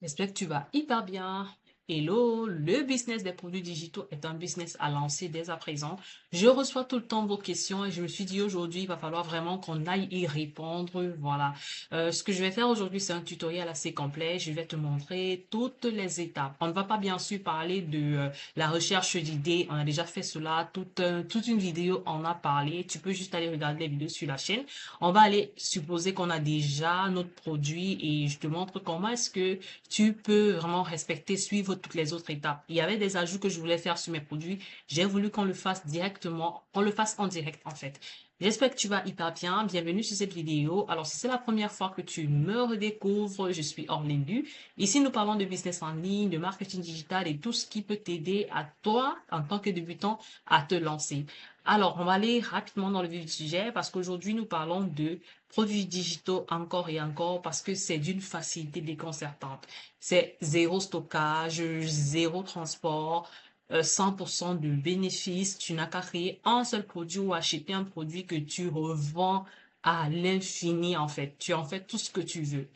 J'espère que tu vas hyper bien. Hello, le business des produits digitaux est un business à lancer dès à présent. Je reçois tout le temps vos questions et je me suis dit aujourd'hui, il va falloir vraiment qu'on aille y répondre. Voilà. Ce que je vais faire aujourd'hui, c'est un tutoriel assez complet. Je vais te montrer toutes les étapes. On ne va pas bien sûr parler de la recherche d'idées. On a déjà fait cela. Toute une vidéo en a parlé. Tu peux juste aller regarder les vidéos sur la chaîne. On va aller supposer qu'on a déjà notre produit et je te montre comment est-ce que tu peux vraiment respecter, suivre toutes les autres étapes. Il y avait des ajouts que je voulais faire sur mes produits. J'ai voulu qu'on le fasse directement, qu'on le fasse en direct en fait. J'espère que tu vas hyper bien. Bienvenue sur cette vidéo. Alors, si c'est la première fois que tu me redécouvres, je suis Orline Du. Ici, nous parlons de business en ligne, de marketing digital et tout ce qui peut t'aider à toi, en tant que débutant, à te lancer. Alors, on va aller rapidement dans le vif du sujet parce qu'aujourd'hui, nous parlons de produits digitaux encore et encore parce que c'est d'une facilité déconcertante. C'est zéro stockage, zéro transport, 100% de bénéfices. Tu n'as qu'à créer un seul produit ou acheter un produit que tu revends à l'infini en fait. Tu en fais tout ce que tu veux.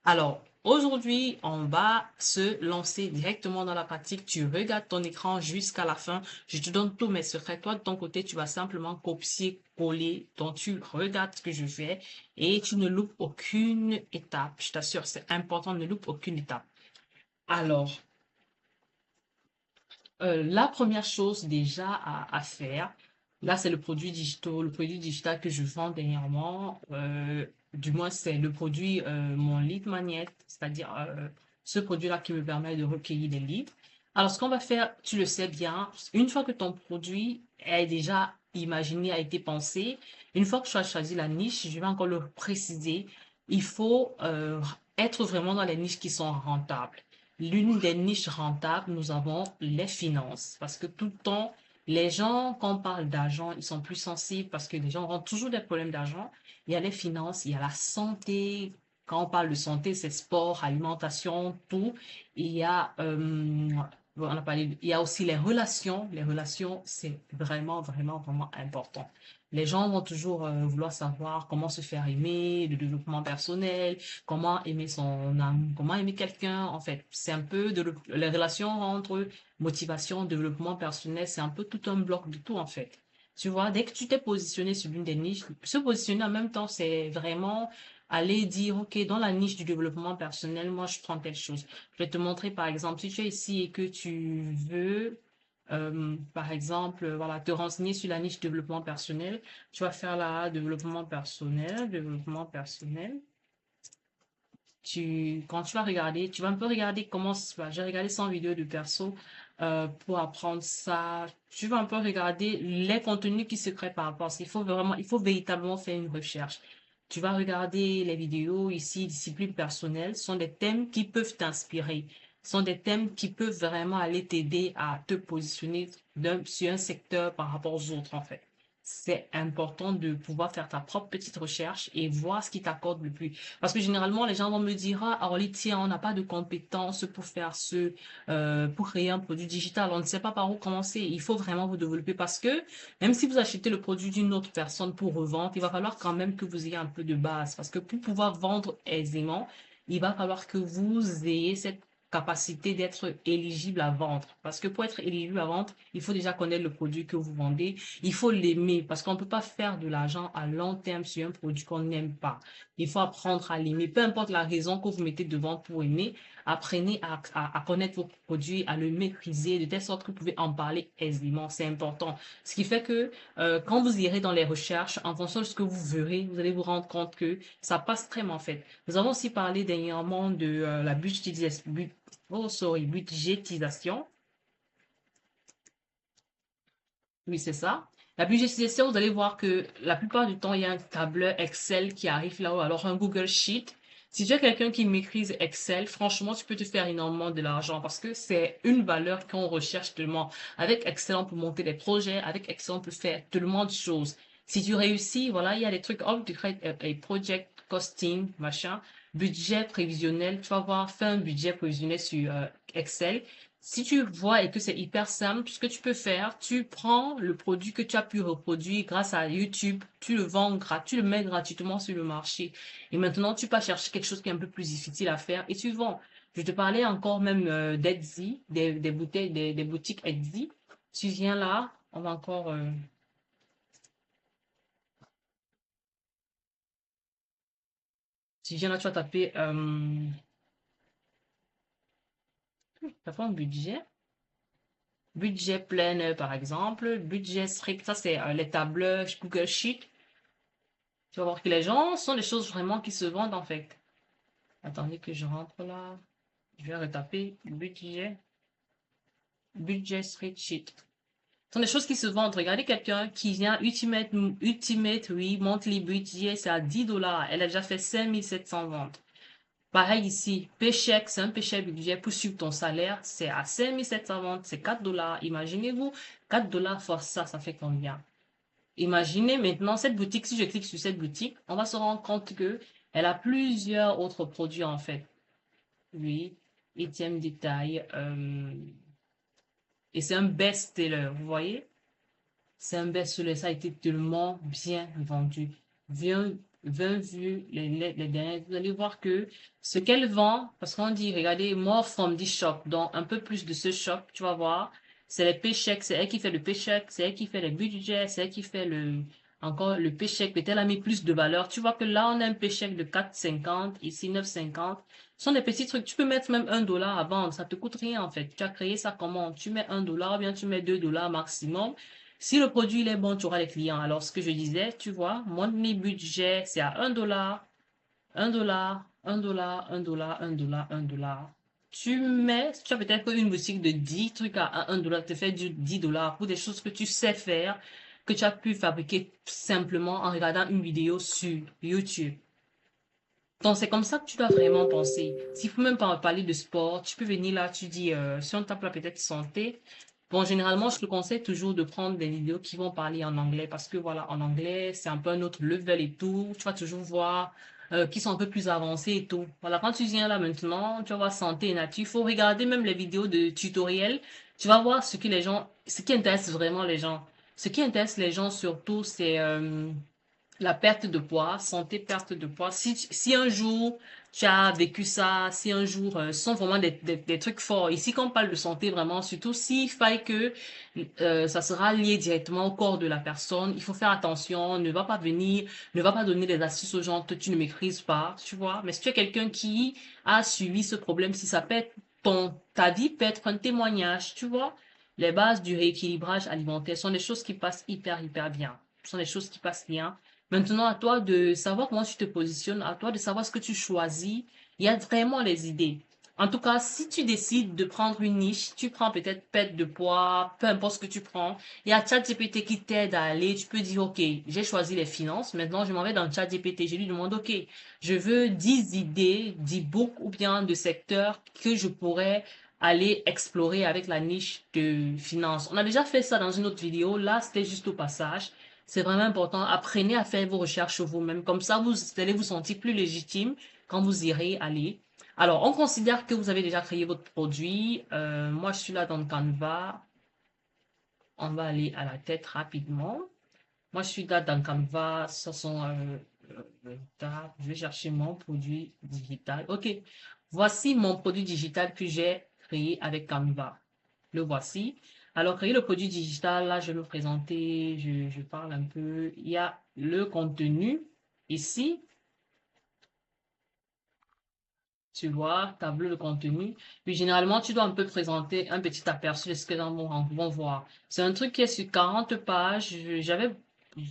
Alors, aujourd'hui, on va se lancer directement dans la pratique. Tu regardes ton écran jusqu'à la fin. Je te donne tous mes secrets. Toi, de ton côté, tu vas simplement copier-coller. Donc, tu regardes ce que je fais et tu ne loupes aucune étape. Je t'assure, c'est important, ne loupe aucune étape. Alors, la première chose déjà à faire, là, c'est le produit digital que je vends dernièrement. Du moins, c'est le produit, mon lead magnet, c'est-à-dire ce produit-là qui me permet de recueillir des leads. Alors, ce qu'on va faire, tu le sais bien, une fois que ton produit est déjà imaginé, a été pensé, une fois que tu as choisi la niche, je vais encore le préciser, il faut être vraiment dans les niches qui sont rentables. L'une des niches rentables, nous avons les finances. Parce que tout le temps, les gens, quand on parle d'argent, ils sont plus sensibles parce que les gens ont toujours des problèmes d'argent. Il y a les finances, il y a la santé. Quand on parle de santé, c'est sport, alimentation, tout. Il y a, on a parlé, il y a aussi les relations. Les relations, c'est vraiment, vraiment, vraiment important. Les gens vont toujours vouloir savoir comment se faire aimer, le développement personnel, comment aimer son âme, comment aimer quelqu'un, en fait. C'est un peu les relations entre motivation, développement personnel, c'est un peu tout un bloc de tout, en fait. Tu vois, dès que tu t'es positionné sur l'une des niches, se positionner en même temps, c'est vraiment aller dire, OK, dans la niche du développement personnel, moi, je prends telle chose. Je vais te montrer, par exemple, si tu es ici et que tu veux, par exemple, voilà, te renseigner sur la niche développement personnel, tu vas faire là, développement personnel quand tu vas regarder, tu vas un peu regarder comment ça se passe. J'ai regardé 100 vidéos de perso pour apprendre ça. Tu vas un peu regarder les contenus qui se créent par rapport à ça. Il faut véritablement faire une recherche. Tu vas regarder les vidéos ici, discipline personnelle, ce sont des thèmes qui peuvent t'inspirer. Ce sont des thèmes qui peuvent vraiment aller t'aider à te positionner sur un secteur par rapport aux autres, en fait. C'est important de pouvoir faire ta propre petite recherche et voir ce qui t'accorde le plus. Parce que généralement, les gens vont me dire, ah, Orly, tiens, on n'a pas de compétences pour faire pour créer un produit digital. On ne sait pas par où commencer. Il faut vraiment vous développer parce que même si vous achetez le produit d'une autre personne pour revendre, il va falloir quand même que vous ayez un peu de base. Parce que pour pouvoir vendre aisément, il va falloir que vous ayez cette capacité d'être éligible à vendre. Parce que pour être éligible à vendre, il faut déjà connaître le produit que vous vendez. Il faut l'aimer parce qu'on ne peut pas faire de l'argent à long terme sur un produit qu'on n'aime pas. Il faut apprendre à l'aimer. Peu importe la raison que vous mettez devant pour aimer, apprenez à connaître vos produits, à le maîtriser de telle sorte que vous pouvez en parler aisément. C'est important. Ce qui fait que quand vous irez dans les recherches, en fonction de ce que vous verrez, vous allez vous rendre compte que ça passe très en fait. Nous avons aussi parlé dernièrement de la budgétisation. Oui, c'est ça. La budgétisation, vous allez voir que la plupart du temps, il y a un tableur Excel qui arrive là-haut, alors un Google Sheet. Si tu es quelqu'un qui maîtrise Excel, franchement, tu peux te faire énormément de l'argent parce que c'est une valeur qu'on recherche tellement. Avec Excel, on peut monter des projets. Avec Excel, on peut faire tellement de choses. Si tu réussis, voilà, il y a des trucs, hop, tu crées un project costing, machin, budget prévisionnel. Tu vas voir, faire un budget prévisionnel sur Excel. Si tu vois et que c'est hyper simple, ce que tu peux faire, tu prends le produit que tu as pu reproduire grâce à YouTube, tu le vends tu le mets gratuitement sur le marché. Et maintenant, tu peux chercher quelque chose qui est un peu plus difficile à faire et tu vends. Je te parlais encore même d'Etsy, des bouteilles, des boutiques Etsy. Tu viens là, on va encore, tu viens là, tu vas taper, t'as pas un budget planner par exemple, budget strict, ça c'est les tableurs Google Sheet. Tu vas voir que les gens sont des choses vraiment qui se vendent en fait. Attendez que je rentre là. Je vais retaper budget spreadsheet. Ce sont des choses qui se vendent. Regardez quelqu'un qui vient Ultimate, oui, monthly budget, c'est à 10 dollars. Elle a déjà fait 5700 ventes. Pareil ici, paycheck, c'est un paycheck budget pour suivre ton salaire, c'est à 5700 ventes, c'est 4 dollars. Imaginez-vous, 4 dollars fois ça, ça fait combien? Imaginez maintenant cette boutique, si je clique sur cette boutique, on va se rendre compte que elle a plusieurs autres produits en fait. Oui, huitième détail. Et c'est un best-seller, vous voyez? C'est un best-seller, ça a été tellement bien vendu. 20, 20 vues les dernières, vous allez voir que ce qu'elle vend, parce qu'on dit, regardez, more from this shop, donc un peu plus de ce shop, tu vas voir, c'est les paychecks, c'est elle qui fait le paycheck, c'est elle qui fait les budgets, c'est elle qui fait encore le paycheck, mais elle a mis plus de valeur. Tu vois que là, on a un paycheck de 4,50, ici 9,50. Ce sont des petits trucs. Tu peux mettre même 1 dollar à vendre, ça te coûte rien en fait. Tu as créé ça comment? Tu mets 1 dollar, ou bien tu mets 2 dollars maximum. Si le produit il est bon, tu auras les clients. Alors, ce que je disais, tu vois, mon budget, c'est à 1 dollar, 1 dollar, 1 dollar, 1 dollar, 1 dollar, 1 dollar. Tu as peut-être une boutique de 10 trucs à 1 dollar, te fait du 10 dollars pour des choses que tu sais faire, que tu as pu fabriquer simplement en regardant une vidéo sur YouTube. Donc, c'est comme ça que tu dois vraiment penser. S'il faut même pas parler de sport, tu peux venir là, tu dis, si on tape là peut-être santé. Bon, généralement, je te conseille toujours de prendre des vidéos qui vont parler en anglais parce que voilà, en anglais, c'est un peu un autre level et tout. Tu vas toujours voir qui sont un peu plus avancés et tout. Voilà, quand tu viens là maintenant, tu vas voir santé et nature. Il faut regarder même les vidéos de tutoriels. Tu vas voir ce qui intéresse vraiment les gens. Ce qui intéresse les gens surtout, c'est la perte de poids, santé, perte de poids. Si un jour tu as vécu ça, si un jour, ce sont vraiment des trucs forts. Ici, quand on parle de santé, vraiment, surtout s'il faille que ça sera lié directement au corps de la personne, il faut faire attention, ne va pas donner des astuces aux gens que tu ne maîtrises pas, tu vois. Mais si tu es quelqu'un qui a suivi ce problème, si ça peut être ta vie peut être un témoignage, tu vois. Les bases du rééquilibrage alimentaire sont des choses qui passent hyper bien. Ce sont des choses qui passent bien. Maintenant, à toi de savoir comment tu te positionnes, à toi de savoir ce que tu choisis. Il y a vraiment les idées. En tout cas, si tu décides de prendre une niche, tu prends peut-être perte de poids, peu importe ce que tu prends. Il y a ChatGPT qui t'aide à aller. Tu peux dire, OK, j'ai choisi les finances. Maintenant, je m'en vais dans ChatGPT. Je lui demande, OK, je veux 10 idées d'e-book ou bien de secteurs que je pourrais aller explorer avec la niche de finance. On a déjà fait ça dans une autre vidéo. Là, c'était juste au passage. C'est vraiment important. Apprenez à faire vos recherches vous-même. Comme ça, vous allez vous sentir plus légitime quand vous irez aller. Alors, on considère que vous avez déjà créé votre produit. Moi, je suis là dans Canva. On va aller à la tête rapidement. Moi, je suis là dans Canva. Ce sont, je vais chercher mon produit digital. OK. Voici mon produit digital que j'ai créé avec Canva. Le voici. Alors, créer le produit digital, là, je vais me présenter, je parle un peu. Il y a le contenu ici, tu vois, tableau de contenu. Puis, généralement, tu dois un peu présenter un petit aperçu de ce que les gens vont voir. C'est un truc qui est sur 40 pages.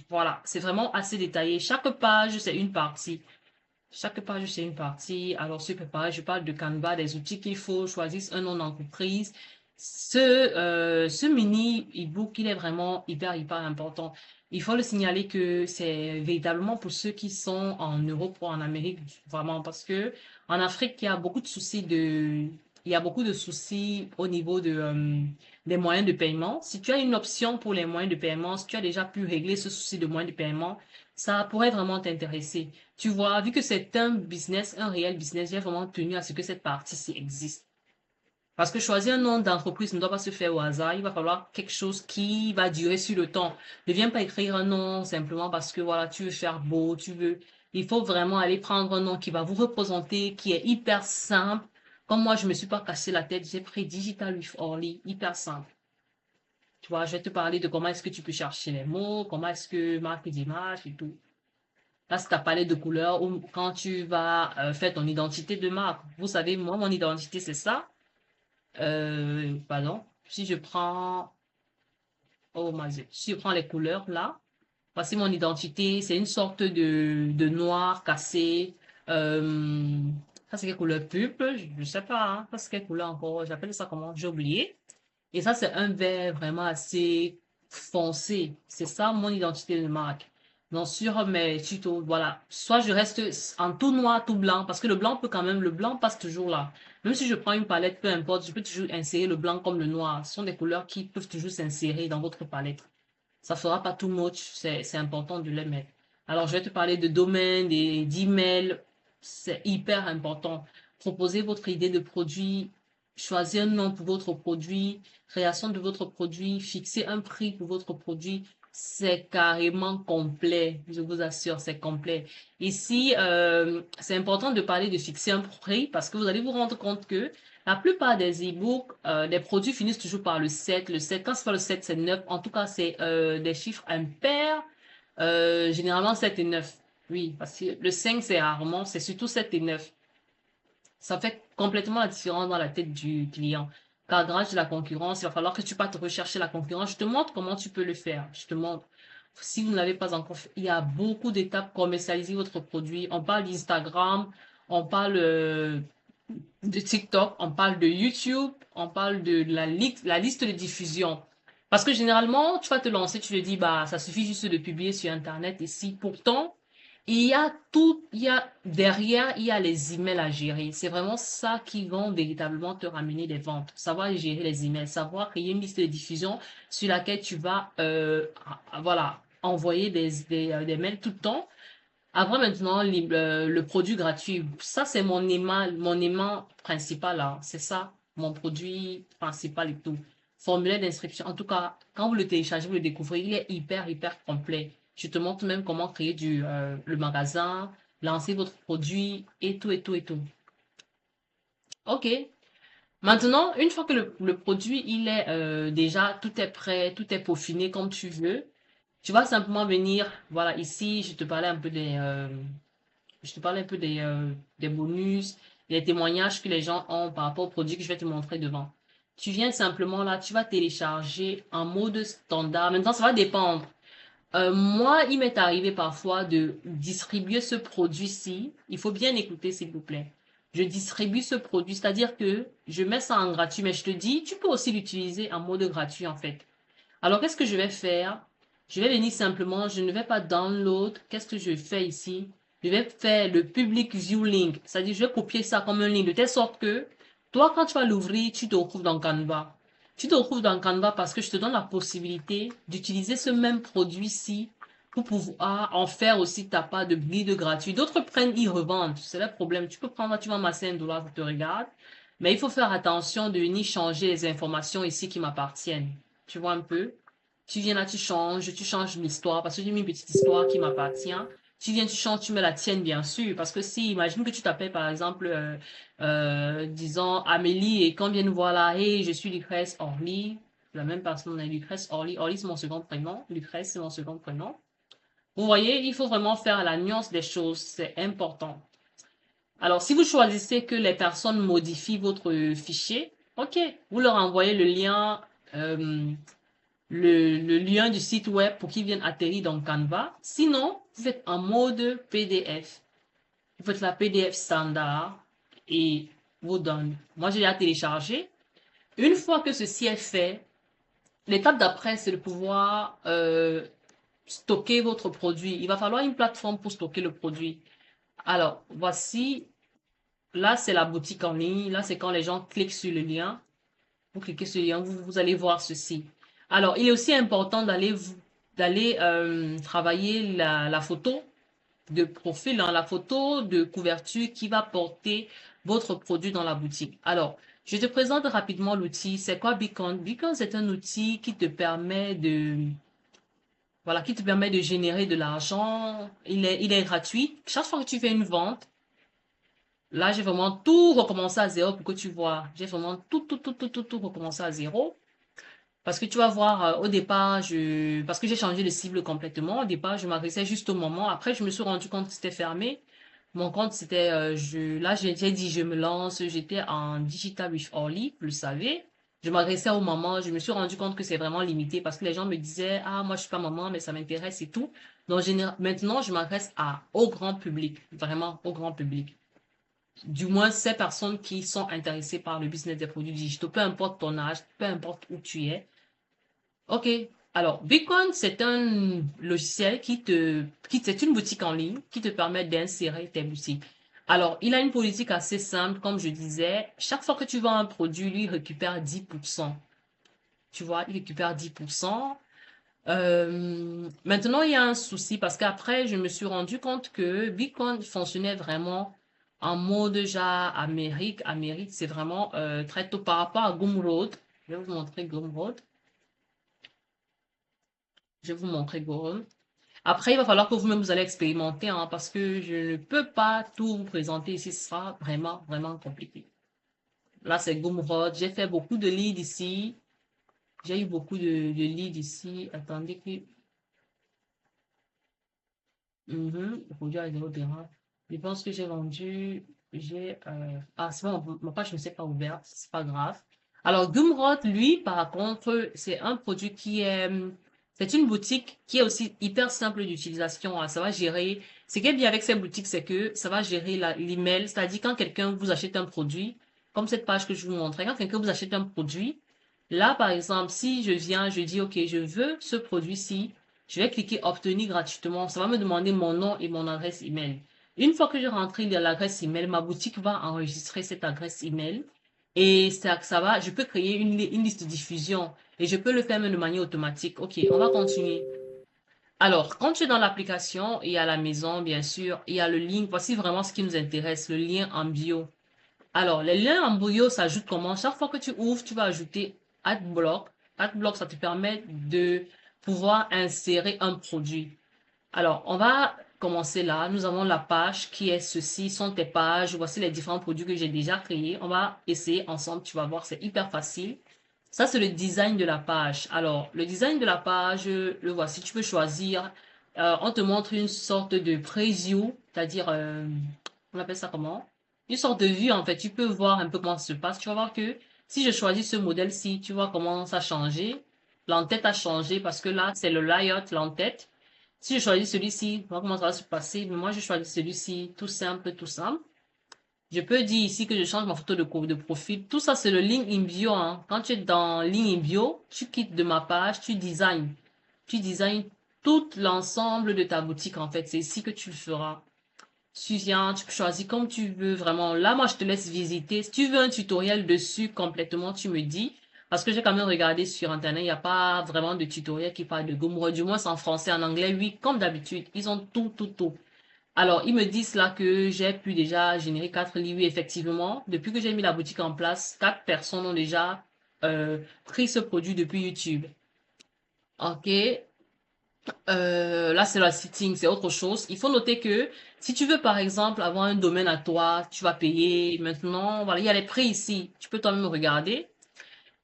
Voilà, c'est vraiment assez détaillé. Chaque page, c'est une partie. Chaque page, c'est une partie. Alors, sur préparer, je parle de Canva, des outils qu'il faut, choisir un nom d'entreprise. Ce mini e-book, il est vraiment hyper important. Il faut le signaler que c'est véritablement pour ceux qui sont en Europe ou en Amérique, vraiment, parce que en Afrique, il y a beaucoup de soucis au niveau des moyens de paiement. Si tu as une option pour les moyens de paiement, si tu as déjà pu régler ce souci de moyens de paiement, ça pourrait vraiment t'intéresser. Tu vois, vu que c'est un business, un réel business, j'ai vraiment tenu à ce que cette partie-ci existe. Parce que choisir un nom d'entreprise ne doit pas se faire au hasard. Il va falloir quelque chose qui va durer sur le temps. Ne viens pas écrire un nom simplement parce que voilà, tu veux faire beau, tu veux. Il faut vraiment aller prendre un nom qui va vous représenter, qui est hyper simple. Comme moi, je me suis pas cassé la tête, j'ai pris Digital with Orly, hyper simple. Tu vois, je vais te parler de comment est-ce que tu peux chercher les mots, comment est-ce que marque d'image et tout. Là, c'est ta palette de couleurs ou quand tu vas faire ton identité de marque. Vous savez, moi, mon identité, c'est ça. Pardon. Si je prends, oh my God, si je prends les couleurs là, voici mon identité. C'est une sorte de noir cassé. Euh, ça, c'est quelle couleur pulpe? Je sais pas, hein. Ça, c'est quelle couleur encore? J'appelle ça comment? J'ai oublié. Et ça, c'est un vert vraiment assez foncé. C'est ça mon identité de marque. Donc, sur mes tutos, voilà. Soit je reste en tout noir, tout blanc, parce que le blanc peut quand même, le blanc passe toujours là. Même si je prends une palette, peu importe, je peux toujours insérer le blanc comme le noir. Ce sont des couleurs qui peuvent toujours s'insérer dans votre palette. Ça fera pas too much, c'est important de les mettre. Alors, je vais te parler de domaine, d'email. C'est hyper important. Proposez votre idée de produit, choisir un nom pour votre produit, création de votre produit, fixer un prix pour votre produit. C'est carrément complet, je vous assure, c'est complet. Ici, c'est important de parler de fixer un prix parce que vous allez vous rendre compte que la plupart des e-books, les produits finissent toujours par le 7. Le 7, quand c'est pas le 7, c'est 9. En tout cas, c'est des chiffres impairs. Généralement 7 et 9. Oui, parce que le 5, c'est rarement, c'est surtout 7 et 9. Ça fait complètement la différence dans la tête du client. Car grâce à la concurrence, il va falloir que tu partes rechercher la concurrence. Je te montre comment tu peux le faire. Je te montre. Si vous ne l'avez pas encore fait, il y a beaucoup d'étapes pour commercialiser votre produit. On parle d'Instagram, on parle de TikTok, on parle de YouTube, on parle de la liste de diffusion. Parce que généralement, tu vas te lancer, tu te dis, bah, ça suffit juste de publier sur Internet. Et si pourtant, il y a tout, il y a derrière, il y a les emails à gérer. C'est vraiment ça qui va véritablement te ramener des ventes. Savoir gérer les emails, savoir créer une liste de diffusion sur laquelle tu vas, voilà, envoyer des mails tout le temps. Après, maintenant, le produit gratuit, ça, c'est mon aimant principal, là. C'est ça, mon produit principal et tout. Formulaire d'inscription. En tout cas, quand vous le téléchargez, vous le découvrez, il est hyper, hyper complet. Je te montre même comment créer le magasin, lancer votre produit et tout, et tout, et tout. OK. Maintenant, une fois que le produit, il est déjà, tout est prêt, tout est peaufiné comme tu veux, tu vas simplement venir, voilà, ici, je te parle un peu des bonus, des témoignages que les gens ont par rapport au produit que je vais te montrer devant. Tu viens simplement là, tu vas télécharger en mode standard. Maintenant, ça va dépendre. Moi, il m'est arrivé parfois de distribuer ce produit-ci. Il faut bien écouter, s'il vous plaît. Je distribue ce produit, c'est-à-dire que je mets ça en gratuit, mais je te dis, tu peux aussi l'utiliser en mode gratuit, en fait. Alors, qu'est-ce que je vais faire? Je vais venir simplement, je ne vais pas download. Qu'est-ce que je fais ici? Je vais faire le public view link. C'est-à-dire, je vais copier ça comme un lien de telle sorte que toi, quand tu vas l'ouvrir, tu te retrouves dans Canva. Tu te retrouves dans Canva parce que je te donne la possibilité d'utiliser ce même produit-ci pour pouvoir en faire aussi ta part de guide gratuit. D'autres prennent, ils revendent. C'est le problème. Tu peux prendre, tu vas masser $1, tu te regardes. Mais il faut faire attention de venir changer les informations ici qui m'appartiennent. Tu vois un peu? Tu viens là, tu changes l'histoire parce que j'ai mis une petite histoire qui m'appartient. Tu viens, tu changes, tu mets la tienne, bien sûr. Parce que si, imagine que tu t'appelles, par exemple, disons, Amélie, et quand vient nous voir là, hey, je suis Lucrèce Orly, la même personne, on est Lucrèce Orly. Orly, c'est mon second prénom. Lucrèce, c'est mon second prénom. Vous voyez, il faut vraiment faire la nuance des choses. C'est important. Alors, si vous choisissez que les personnes modifient votre fichier, OK, vous leur envoyez le lien, euh, le lien du site web pour qu'ils viennent atterrir dans Canva. Sinon, vous faites en mode PDF. Vous faites la PDF standard et vous donne. Moi, j'ai déjà téléchargé. Une fois que ceci est fait, l'étape d'après, c'est de pouvoir stocker votre produit. Il va falloir une plateforme pour stocker le produit. Alors, voici, là, c'est la boutique en ligne. Là, c'est quand les gens cliquent sur le lien. Vous cliquez sur le lien, vous allez voir ceci. Alors, il est aussi important d'aller travailler la photo. de profil, dans la photo de couverture qui va porter votre produit dans la boutique. Alors, je te présente rapidement l'outil. C'est quoi Beacon? Beacon, c'est un outil qui te permet voilà, qui te permet de générer de l'argent. Il est gratuit. Chaque fois que tu fais une vente, là, j'ai vraiment tout recommencé à zéro pour que tu vois. J'ai vraiment tout recommencé à zéro. Parce que tu vas voir, au départ, parce que j'ai changé de cible complètement. Au départ, je m'adressais juste au moment. Après, je me suis rendu compte que c'était fermé. Mon compte, c'était, là, j'ai dit, je me lance. J'étais en Digital with Orly, vous le savez. Je m'adressais aux mamans. Je me suis rendu compte que c'est vraiment limité parce que les gens me disaient, ah, moi, je suis pas maman, mais ça m'intéresse et tout. Donc, maintenant, je m'adresse au grand public. Vraiment, au grand public. Du moins, ces personnes qui sont intéressées par le business des produits digitaux, peu importe ton âge, peu importe où tu es. Ok. Alors, Bitcoin, c'est un logiciel c'est une boutique en ligne qui te permet d'insérer tes boutiques. Alors, il a une politique assez simple, comme je disais. Chaque fois que tu vends un produit, lui, il récupère 10%. Tu vois, il récupère 10%. Maintenant, il y a un souci parce qu'après, je me suis rendu compte que Bitcoin fonctionnait vraiment en mode genre Amérique. Amérique, c'est vraiment très tôt par rapport à Gumroad. Je vais vous montrer Gumroad. Je vais vous montrer Gumroad. Après, il va falloir que vous-même vous allez expérimenter, hein, parce que je ne peux pas tout vous présenter ici. Ce sera vraiment, vraiment compliqué. Là, c'est Gumroad. J'ai fait beaucoup de leads ici. J'ai eu beaucoup de leads ici. Attendez que... Produit à 0 dirham. Je pense que j'ai vendu... Ah, c'est bon, ma page ne s'est pas ouverte. C'est pas grave. Alors, Gumroad, lui, par contre, c'est un produit qui est... C'est une boutique qui est aussi hyper simple d'utilisation, hein. Ça va gérer... Ce qui est bien avec ces boutiques, c'est que ça va gérer l'email. C'est-à-dire quand quelqu'un vous achète un produit, comme cette page que je vous montrais, quand quelqu'un vous achète un produit, là, par exemple, si je viens, je dis, OK, je veux ce produit-ci, je vais cliquer obtenir gratuitement. Ça va me demander mon nom et mon adresse email. Une fois que j'ai rentré l'adresse email, ma boutique va enregistrer cette adresse email et ça va, je peux créer une liste de diffusion et je peux le faire même de manière automatique. OK, on va continuer. Alors, quand tu es dans l'application et à la maison, bien sûr, il y a le lien. Voici vraiment ce qui nous intéresse, le lien en bio. Alors, les liens en bio s'ajoutent comment? Chaque fois que tu ouvres, tu vas ajouter AdBlock. AdBlock, ça te permet de pouvoir insérer un produit. Alors, on va commencer là. Nous avons la page qui est ceci, sont tes pages. Voici les différents produits que j'ai déjà créés. On va essayer ensemble. Tu vas voir, c'est hyper facile. Ça, c'est le design de la page. Alors, le design de la page, le voici. Tu peux choisir. On te montre une sorte de preview, c'est-à-dire, on appelle ça comment? Une sorte de vue, en fait. Tu peux voir un peu comment ça se passe. Tu vas voir que si je choisis ce modèle-ci, tu vois comment ça a changé. L'entête a changé parce que là, c'est le layout, l'entête. Si je choisis celui-ci, on va voir comment ça va se passer. Mais moi, je choisis celui-ci, tout simple, tout simple. Je peux dire ici que je change ma photo de profil. Tout ça, c'est le link in bio, hein. Quand tu es dans link in bio, tu quittes de ma page, tu design. Tu design tout l'ensemble de ta boutique, en fait. C'est ici que tu le feras. Tu viens, tu choisis comme tu veux, vraiment. Là, moi, je te laisse visiter. Si tu veux un tutoriel dessus complètement, tu me dis. Parce que j'ai quand même regardé sur Internet, il n'y a pas vraiment de tutoriel qui parle de Gumroad. Du moins, c'est en français, en anglais, oui, comme d'habitude. Ils ont tout. Alors, ils me disent là que j'ai pu déjà générer 4 livres. Oui, effectivement, depuis que j'ai mis la boutique en place, 4 personnes ont déjà pris ce produit depuis YouTube. Ok, là, c'est la sitting, c'est autre chose. Il faut noter que si tu veux, par exemple, avoir un domaine à toi, tu vas payer. Maintenant, voilà, il y a les prix ici. Tu peux toi-même regarder.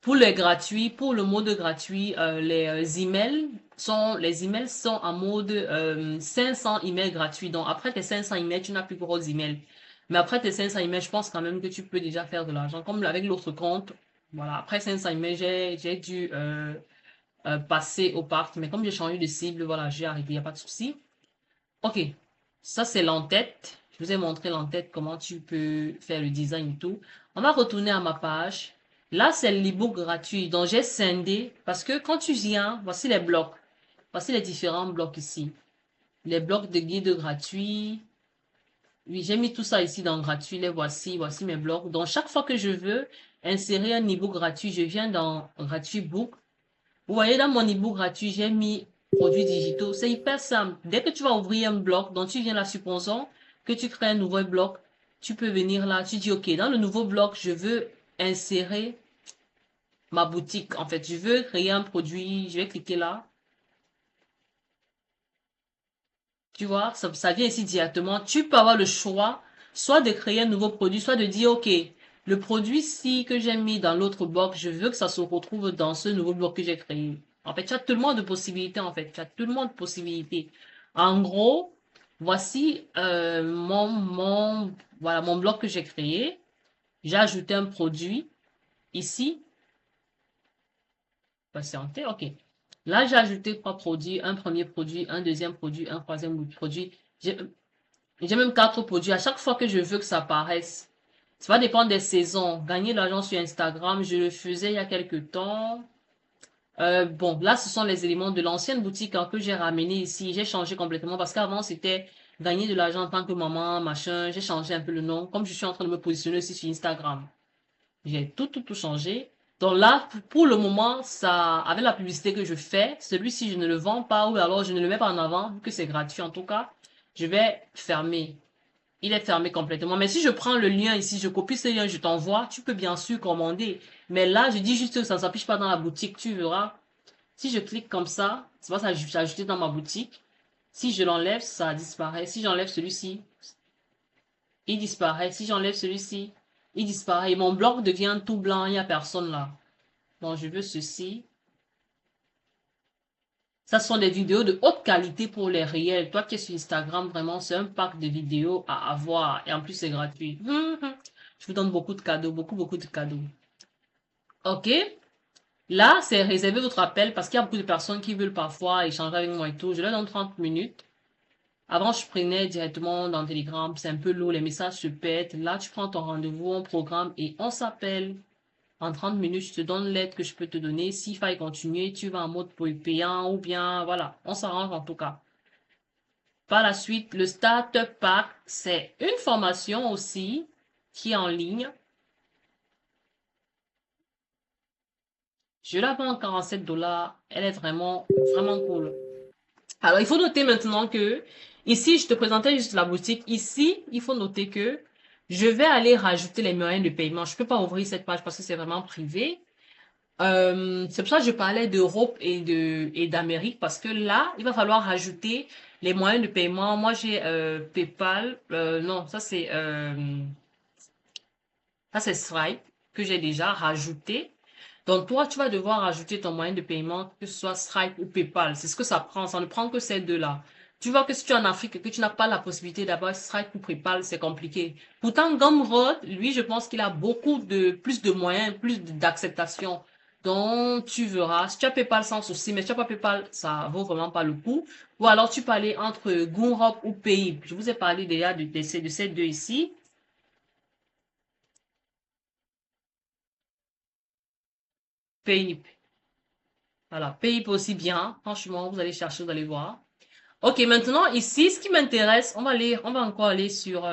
Pour les gratuits, pour le mode gratuit, les emails sont en mode 500 emails gratuits. Donc, après tes 500 emails, tu n'as plus gros emails. Mais après tes 500 emails, je pense quand même que tu peux déjà faire de l'argent. Comme avec l'autre compte, voilà, après 500 emails, j'ai dû passer au parc. Mais comme j'ai changé de cible, voilà, j'ai arrêté, il n'y a pas de souci. Ok, ça c'est l'entête. Je vous ai montré l'entête, comment tu peux faire le design et tout. On va retourner à ma page. Là, c'est l'ebook gratuit. Donc, j'ai scindé parce que quand tu viens, voici les blocs. Voici les différents blocs ici. Les blocs de guide gratuits. Oui, j'ai mis tout ça ici dans gratuit. Les voici. Voici mes blocs. Donc, chaque fois que je veux insérer un ebook gratuit, je viens dans gratuit book. Vous voyez, dans mon ebook gratuit, j'ai mis produits digitaux. C'est hyper simple. Dès que tu vas ouvrir un bloc, donc tu viens là, supposons que tu crées un nouveau bloc, tu peux venir là, tu dis, OK, dans le nouveau bloc, je veux insérer ma boutique. En fait, je veux créer un produit, je vais cliquer là. Tu vois, ça vient ici directement. Tu peux avoir le choix, soit de créer un nouveau produit, soit de dire, OK, le produit-ci que j'ai mis dans l'autre bloc, je veux que ça se retrouve dans ce nouveau bloc que j'ai créé. En fait, tu as tellement de possibilités, en fait. Tu as tellement de possibilités. En gros, voici voilà, mon bloc que j'ai créé. J'ai ajouté un produit ici. Patienter, OK. Là, j'ai ajouté trois produits. Un premier produit, un deuxième produit, un troisième produit. J'ai même quatre produits. À chaque fois que je veux que ça apparaisse, ça va dépendre des saisons. Gagner de l'argent sur Instagram, je le faisais il y a quelques temps. Bon, là, ce sont les éléments de l'ancienne boutique hein, que j'ai ramené ici. J'ai changé complètement parce qu'avant, c'était gagner de l'argent en tant que maman, machin. J'ai changé un peu le nom, comme je suis en train de me positionner aussi sur Instagram. J'ai tout changé. Donc là, pour le moment, ça, avec la publicité que je fais, celui-ci, je ne le vends pas ou alors je ne le mets pas en avant, vu que c'est gratuit en tout cas, je vais fermer. Il est fermé complètement. Mais si je prends le lien ici, je copie ce lien, je t'envoie, tu peux bien sûr commander. Mais là, je dis juste que ça ne s'affiche pas dans la boutique, tu verras. Si je clique comme ça va s'ajouter dans ma boutique. Si je l'enlève, ça disparaît. Si j'enlève celui-ci, il disparaît. Si j'enlève celui-ci, il disparaît. Et mon bloc devient tout blanc, il n'y a personne là. Donc, je veux ceci. Ça sont des vidéos de haute qualité pour les réels. Toi qui es sur Instagram, vraiment, c'est un pack de vidéos à avoir. Et en plus, c'est gratuit. Je vous donne beaucoup de cadeaux, beaucoup de cadeaux. OK? Là, c'est réserver votre appel parce qu'il y a beaucoup de personnes qui veulent parfois échanger avec moi et tout. Je leur donne 30 minutes. Avant, je prenais directement dans Telegram. C'est un peu lourd, les messages se pètent. Là, tu prends ton rendez-vous, on programme et on s'appelle. En 30 minutes, je te donne l'aide que je peux te donner. S'il faille continuer, tu vas en mode payant ou bien, voilà, on s'arrange en tout cas. Par la suite, le Starter Pack, c'est une formation aussi qui est en ligne. Je la vends 47 dollars. Elle est vraiment cool. Alors, il faut noter maintenant que ici, je te présentais juste la boutique. Ici, il faut noter que je vais aller rajouter les moyens de paiement. Je peux pas ouvrir cette page parce que c'est vraiment privé. C'est pour ça que je parlais d'Europe et d'Amérique parce que là, il va falloir rajouter les moyens de paiement. Moi, j'ai PayPal. Non, ça c'est Stripe que j'ai déjà rajouté. Donc toi, tu vas devoir rajouter ton moyen de paiement, que ce soit Stripe ou PayPal. C'est ce que ça prend. Ça ne prend que ces deux-là. Tu vois que si tu es en Afrique et que tu n'as pas la possibilité d'avoir Stripe ou PayPal, c'est compliqué. Pourtant, Gumroad, lui, je pense qu'il a plus de moyens, plus d'acceptation. Donc, tu verras. Si tu as PayPal sans souci, mais si tu n'as pas PayPal, ça vaut vraiment pas le coup. Ou alors, tu peux aller entre Gumroad ou Payip. Je vous ai parlé déjà de ces deux ici. Payip. Voilà, Payip aussi bien. Franchement, vous allez chercher, vous allez voir. Ok, maintenant ici, ce qui m'intéresse, on va encore aller sur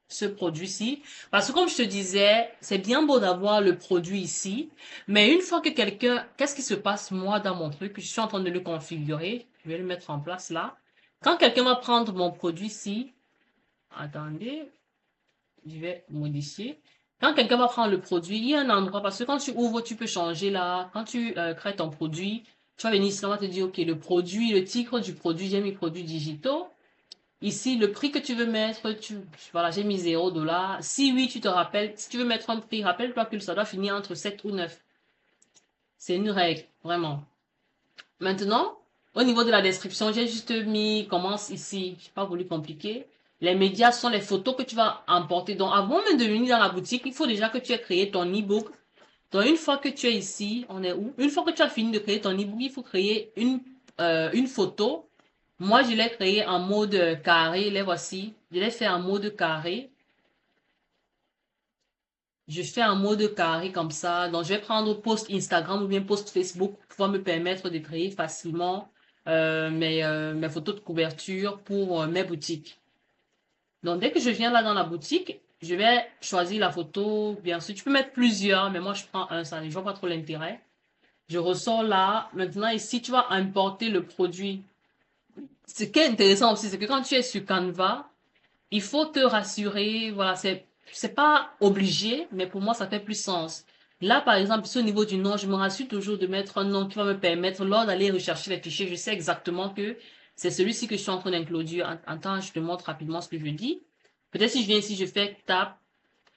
ce produit-ci. Parce que comme je te disais, c'est bien beau d'avoir le produit ici, mais une fois que qu'est-ce qui se passe moi dans mon truc? Je suis en train de le configurer. Je vais le mettre en place là. Quand quelqu'un va prendre mon produit ici, attendez, je vais modifier. Quand quelqu'un va prendre le produit, il y a un endroit, parce que quand tu ouvres, tu peux changer là. Quand tu crées ton produit, tu vas venir ici, on va te dire, OK, le produit, le titre du produit, j'ai mis produits digitaux. Ici, le prix que tu veux mettre, voilà, j'ai mis 0 $. Si oui, tu te rappelles, si tu veux mettre un prix, rappelle-toi que ça doit finir entre 7 ou 9. C'est une règle, vraiment. Maintenant, au niveau de la description, j'ai juste mis, commence ici, je n'ai pas voulu compliquer. Les médias sont les photos que tu vas emporter. Donc, avant même de venir dans la boutique, il faut déjà que tu aies créé ton e-book. Donc, une fois que tu es ici, on est où? Une fois que tu as fini de créer ton e-book, il faut créer une photo. Moi, je l'ai créé en mode carré. Les voici. Je l'ai fait en mode carré. Je fais en mode carré comme ça. Donc, je vais prendre post Instagram ou bien post Facebook pour pouvoir me permettre de créer facilement mes photos de couverture pour mes boutiques. Donc, dès que je viens là dans la boutique, je vais choisir la photo. Bien sûr, tu peux mettre plusieurs, mais moi, je prends un, ça, je vois pas trop l'intérêt. Je ressors là. Maintenant, ici, tu vas importer le produit. Ce qui est intéressant aussi, c'est que quand tu es sur Canva, il faut te rassurer. Voilà, c'est pas obligé, mais pour moi, ça fait plus sens. Là, par exemple, ici, au niveau du nom, je me rassure toujours de mettre un nom qui va me permettre, lors d'aller rechercher les fichiers, je sais exactement que c'est celui-ci que je suis en train d'introduire. Attends, je te montre rapidement ce que je dis. Peut-être si je viens ici, je fais tap.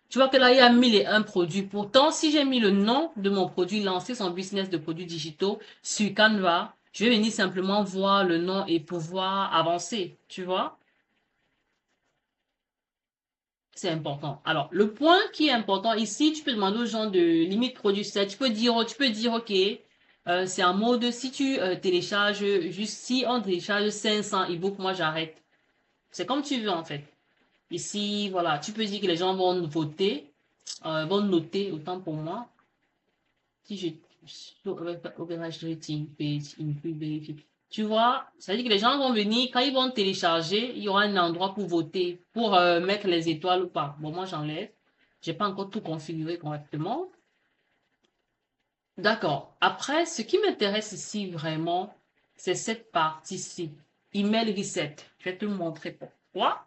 Tu vois que là, il y a 1001 produits. Pourtant, si j'ai mis le nom de mon produit, lancer son business de produits digitaux sur Canva, je vais venir simplement voir le nom et pouvoir avancer. Tu vois? C'est important. Alors, le point qui est important ici, tu peux demander aux gens de limite produit. Tu peux dire, OK, c'est en mode, si tu télécharges, juste si on télécharge 500 e-books, moi j'arrête. C'est comme tu veux en fait. Ici, voilà, tu peux dire que les gens vont voter, vont noter, autant pour moi. Si je show average rating page include benefit. Tu vois, ça veut dire que les gens vont venir, quand ils vont télécharger, il y aura un endroit pour voter, pour mettre les étoiles ou pas. Bon, moi j'enlève. J'ai pas encore tout configuré correctement. D'accord. Après, ce qui m'intéresse ici vraiment, c'est cette partie-ci. Email reset. Je vais te montrer pourquoi.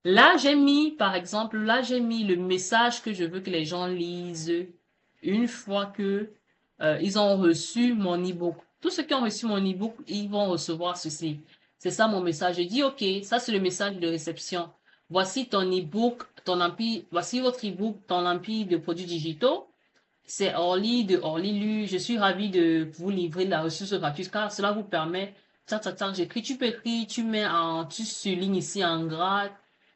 Là, j'ai mis, par exemple, là, j'ai mis le message que je veux que les gens lisent une fois que ils ont reçu mon e-book. Tous ceux qui ont reçu mon e-book, ils vont recevoir ceci. C'est ça mon message. Je dis, OK, ça c'est le message de réception. Voici ton e-book, ton empire, voici votre e-book, ton empire de produits digitaux. C'est Orly de Orly Lu. Je suis ravie de vous livrer la ressource gratuite car cela vous permet, j'écris, tu peux écrire, tu surlignes ici en gras.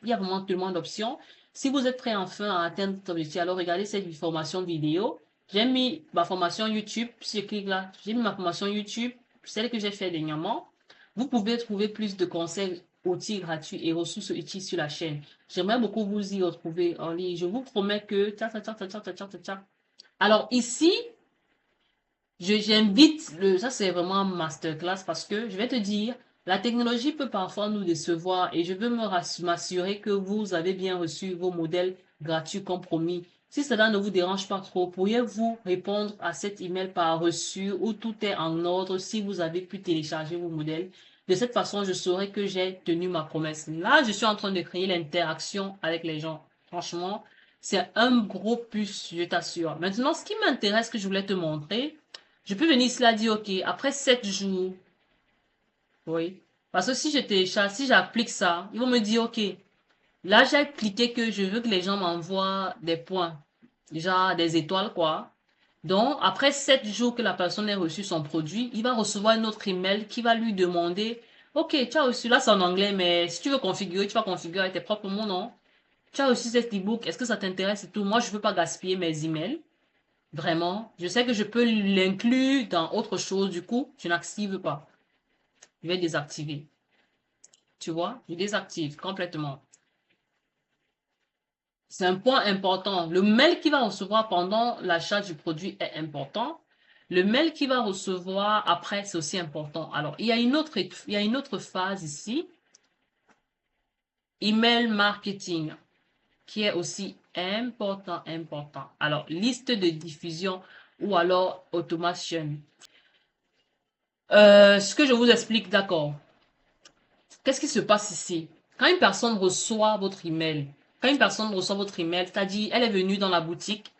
Il y a vraiment tellement d'options. Si vous êtes prêt enfin à atteindre cet objectif, alors regardez cette formation vidéo. J'ai mis ma formation YouTube. Si je clique là, j'ai mis ma formation YouTube, celle que j'ai fait dernièrement. Vous pouvez trouver plus de conseils, outils gratuits et ressources utiles sur la chaîne. J'aimerais beaucoup vous y retrouver en ligne. Je vous promets que, alors ici, j'invite ça c'est vraiment un masterclass parce que je vais te dire, la technologie peut parfois nous décevoir et je veux m'assurer que vous avez bien reçu vos modèles gratuits comme promis. Si cela ne vous dérange pas trop, pourriez-vous répondre à cet email par reçu où tout est en ordre si vous avez pu télécharger vos modèles? De cette façon, je saurai que j'ai tenu ma promesse. Là, je suis en train de créer l'interaction avec les gens. Franchement, c'est un gros plus, je t'assure. Maintenant, ce qui m'intéresse que je voulais te montrer, je peux venir ici là dire, OK, après 7 jours, oui. Parce que si je télécharge, si j'applique ça, ils vont me dire, OK, là, j'ai cliqué que je veux que les gens m'envoient des points, déjà des étoiles, quoi. Donc, après 7 jours que la personne ait reçu son produit, il va recevoir un autre email qui va lui demander, OK, tu as reçu, là c'est en anglais, mais si tu veux configurer, tu vas configurer avec tes propres mots, non? Tu as reçu cet e-book, est-ce que ça t'intéresse et tout? Moi, je veux pas gaspiller mes emails. Vraiment. Je sais que je peux l'inclure dans autre chose, du coup, je n'active pas. Je vais désactiver. Tu vois? Je désactive complètement. C'est un point important. Le mail qu'il va recevoir pendant l'achat du produit est important. Le mail qu'il va recevoir après, c'est aussi important. Alors, il y a une autre phase ici. Email marketing, qui est aussi important. Alors, liste de diffusion ou alors automation. Ce que je vous explique, d'accord. Qu'est-ce qui se passe ici? Quand une personne reçoit votre email, c'est-à-dire elle est venue dans la boutique,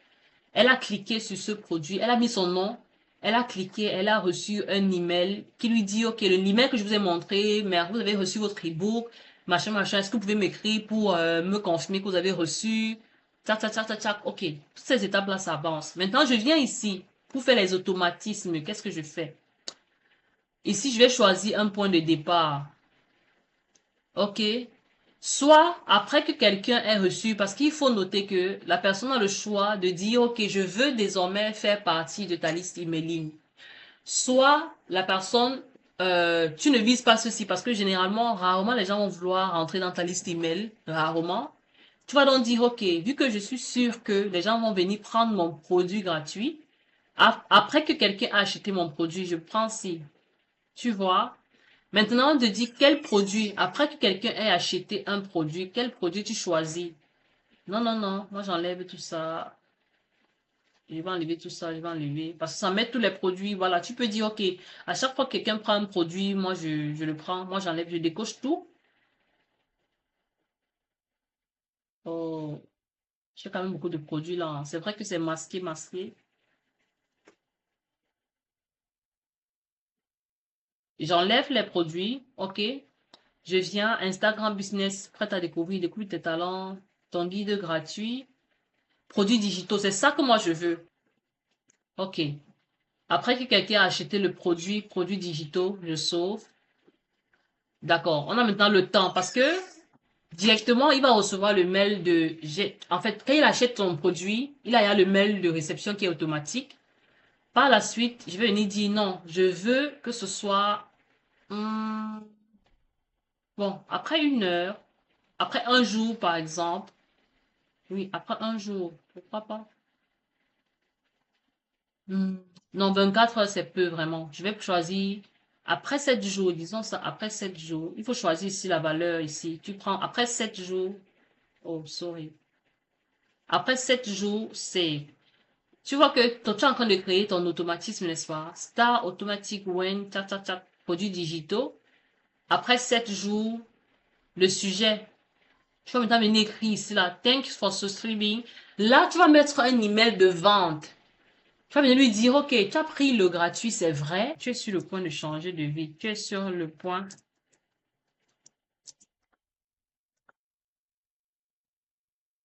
elle a cliqué sur ce produit, elle a mis son nom, elle a cliqué, elle a reçu un email qui lui dit, OK, le email que je vous ai montré, mais vous avez reçu votre e-book, machin, est-ce que vous pouvez m'écrire pour me confirmer que vous avez reçu, OK. Toutes ces étapes-là, ça avance. Maintenant, je viens ici pour faire les automatismes. Qu'est-ce que je fais? Ici, je vais choisir un point de départ. OK. Soit après que quelqu'un ait reçu, parce qu'il faut noter que la personne a le choix de dire, OK, je veux désormais faire partie de ta liste emailing. Soit la personne, tu ne vises pas ceci, parce que généralement, rarement les gens vont vouloir rentrer dans ta liste email, rarement. Tu vas donc dire, OK, vu que je suis sûr que les gens vont venir prendre mon produit gratuit, après que quelqu'un a acheté mon produit, je prends ci. Tu vois? Maintenant, on te dit quel produit, après que quelqu'un ait acheté un produit, quel produit tu choisis. Non, moi j'enlève tout ça. Je vais enlever tout ça, je vais enlever. Parce que ça met tous les produits. Voilà, tu peux dire, OK, à chaque fois que quelqu'un prend un produit, moi, je le prends. Moi, j'enlève, je décoche tout. Oh, j'ai quand même beaucoup de produits là, hein. C'est vrai que c'est masqué, masqué. J'enlève les produits, OK. Je viens, Instagram Business, prête à découvrir, découvre tes talents, ton guide gratuit, produits digitaux, c'est ça que moi je veux. OK. Après que quelqu'un a acheté le produit, produits digitaux, je sauve. D'accord. On a maintenant le temps parce que directement, il va recevoir le mail de... En fait, quand il achète ton produit, il y a le mail de réception qui est automatique. Par la suite, je vais venir dire non, je veux que ce soit... hum, bon, après 1 heure, après un jour par exemple. Oui, après un jour, pourquoi pas? Hmm, non, 24 heures, c'est peu vraiment. Je vais choisir après 7 jours, disons ça, après 7 jours. Il faut choisir ici la valeur ici. Tu prends après 7 jours. Oh, sorry. Après 7 jours, c'est... Tu vois que tu es en train de créer ton automatisme, n'est-ce pas? Star automatic when, tcha, tcha, tcha, produits digitaux. Après 7 jours, le sujet. Tu vas maintenant venir écrire ici, là, thanks for subscribing. Là, tu vas mettre un email de vente. Tu vas venir lui dire, OK, tu as pris le gratuit, c'est vrai. Tu es sur le point de changer de vie. Tu es sur le point,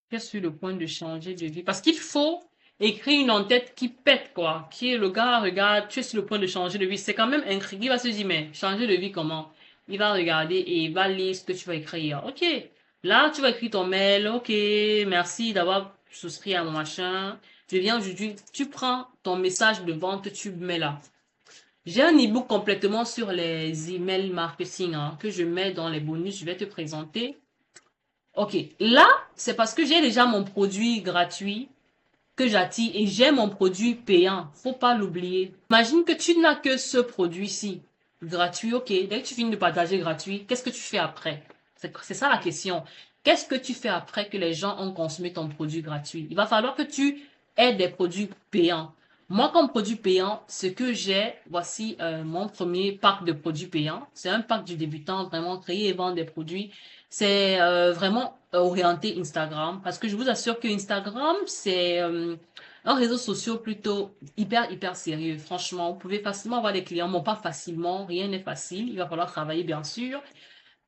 tu es sur le point de changer de vie. Parce qu'il faut écrire une en-tête qui pète, quoi. Qui est le gars, regarde, tu es sur le point de changer de vie. C'est quand même intriguant. Il va se dire, mais changer de vie comment? Il va regarder et il va lire ce que tu vas écrire. OK. Là, tu vas écrire ton mail. OK, merci d'avoir souscrit à mon machin. Je viens aujourd'hui. Tu prends ton message de vente, tu le mets là. J'ai un e-book complètement sur les emails marketing hein, que je mets dans les bonus. Je vais te présenter. OK. Là, c'est parce que j'ai déjà mon produit gratuit que j'attire et j'ai mon produit payant. Faut pas l'oublier. Imagine que tu n'as que ce produit-ci. Gratuit, OK. Dès que tu finis de partager gratuit, qu'est-ce que tu fais après? C'est ça la question. Qu'est-ce que tu fais après que les gens ont consommé ton produit gratuit? Il va falloir que tu aies des produits payants. Moi, comme produit payant, ce que j'ai, voici mon premier pack de produits payants. C'est un pack du débutant, vraiment créer et vendre des produits. C'est vraiment orienté Instagram parce que je vous assure que Instagram, c'est un réseau social plutôt hyper sérieux. Franchement, vous pouvez facilement avoir des clients, mais pas facilement, rien n'est facile. Il va falloir travailler, bien sûr.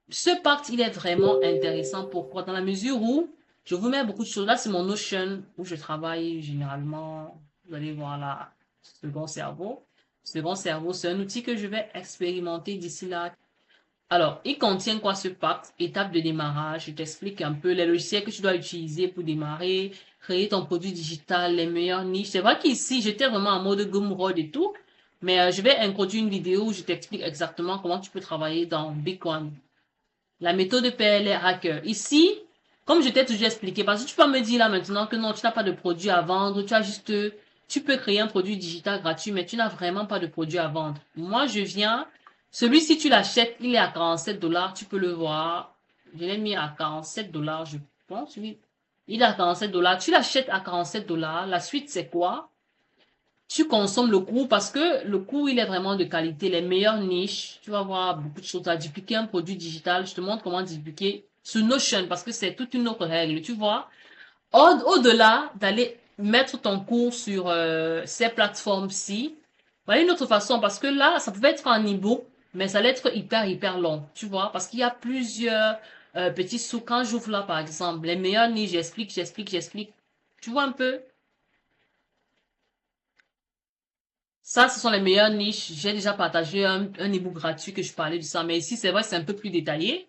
Ce pacte, il est vraiment intéressant. Pourquoi? Dans la mesure où je vous mets beaucoup de choses. Là, c'est mon Notion où je travaille généralement. Vous allez voir là, second cerveau. Second cerveau, c'est un outil que je vais expérimenter d'ici là. Alors, il contient quoi ce pacte? Étape de démarrage. Je t'explique un peu les logiciels que tu dois utiliser pour démarrer, créer ton produit digital, les meilleures niches. C'est vrai qu'ici, j'étais vraiment en mode Gumroad et tout, mais je vais introduire une vidéo où je t'explique exactement comment tu peux travailler dans Bitcoin. La méthode PLR Hacker. Ici, comme je t'ai toujours expliqué, parce que tu peux me dire là maintenant que non, tu n'as pas de produit à vendre, tu as juste, tu peux créer un produit digital gratuit, mais tu n'as vraiment pas de produit à vendre. Moi, je viens, celui-ci, tu l'achètes, il est à 47 dollars, tu peux le voir. Je l'ai mis à 47 dollars, je pense, oui. Il est à 47 dollars. Tu l'achètes à 47 dollars. La suite, c'est quoi? Tu consommes le cours parce que le cours, il est vraiment de qualité. Les meilleures niches, tu vas voir beaucoup de choses. À dupliquer un produit digital, je te montre comment dupliquer sur Notion parce que c'est toute une autre règle, tu vois. Au-delà d'aller mettre ton cours sur ces plateformes-ci, voilà une autre façon parce que là, ça pouvait être en e-book, mais ça allait être hyper long, tu vois, parce qu'il y a plusieurs petits sous. Quand j'ouvre là, par exemple, les meilleures niches, j'explique. Tu vois un peu? Ça, ce sont les meilleures niches. J'ai déjà partagé un e-book gratuit que je parlais de ça. Mais ici, c'est vrai, c'est un peu plus détaillé.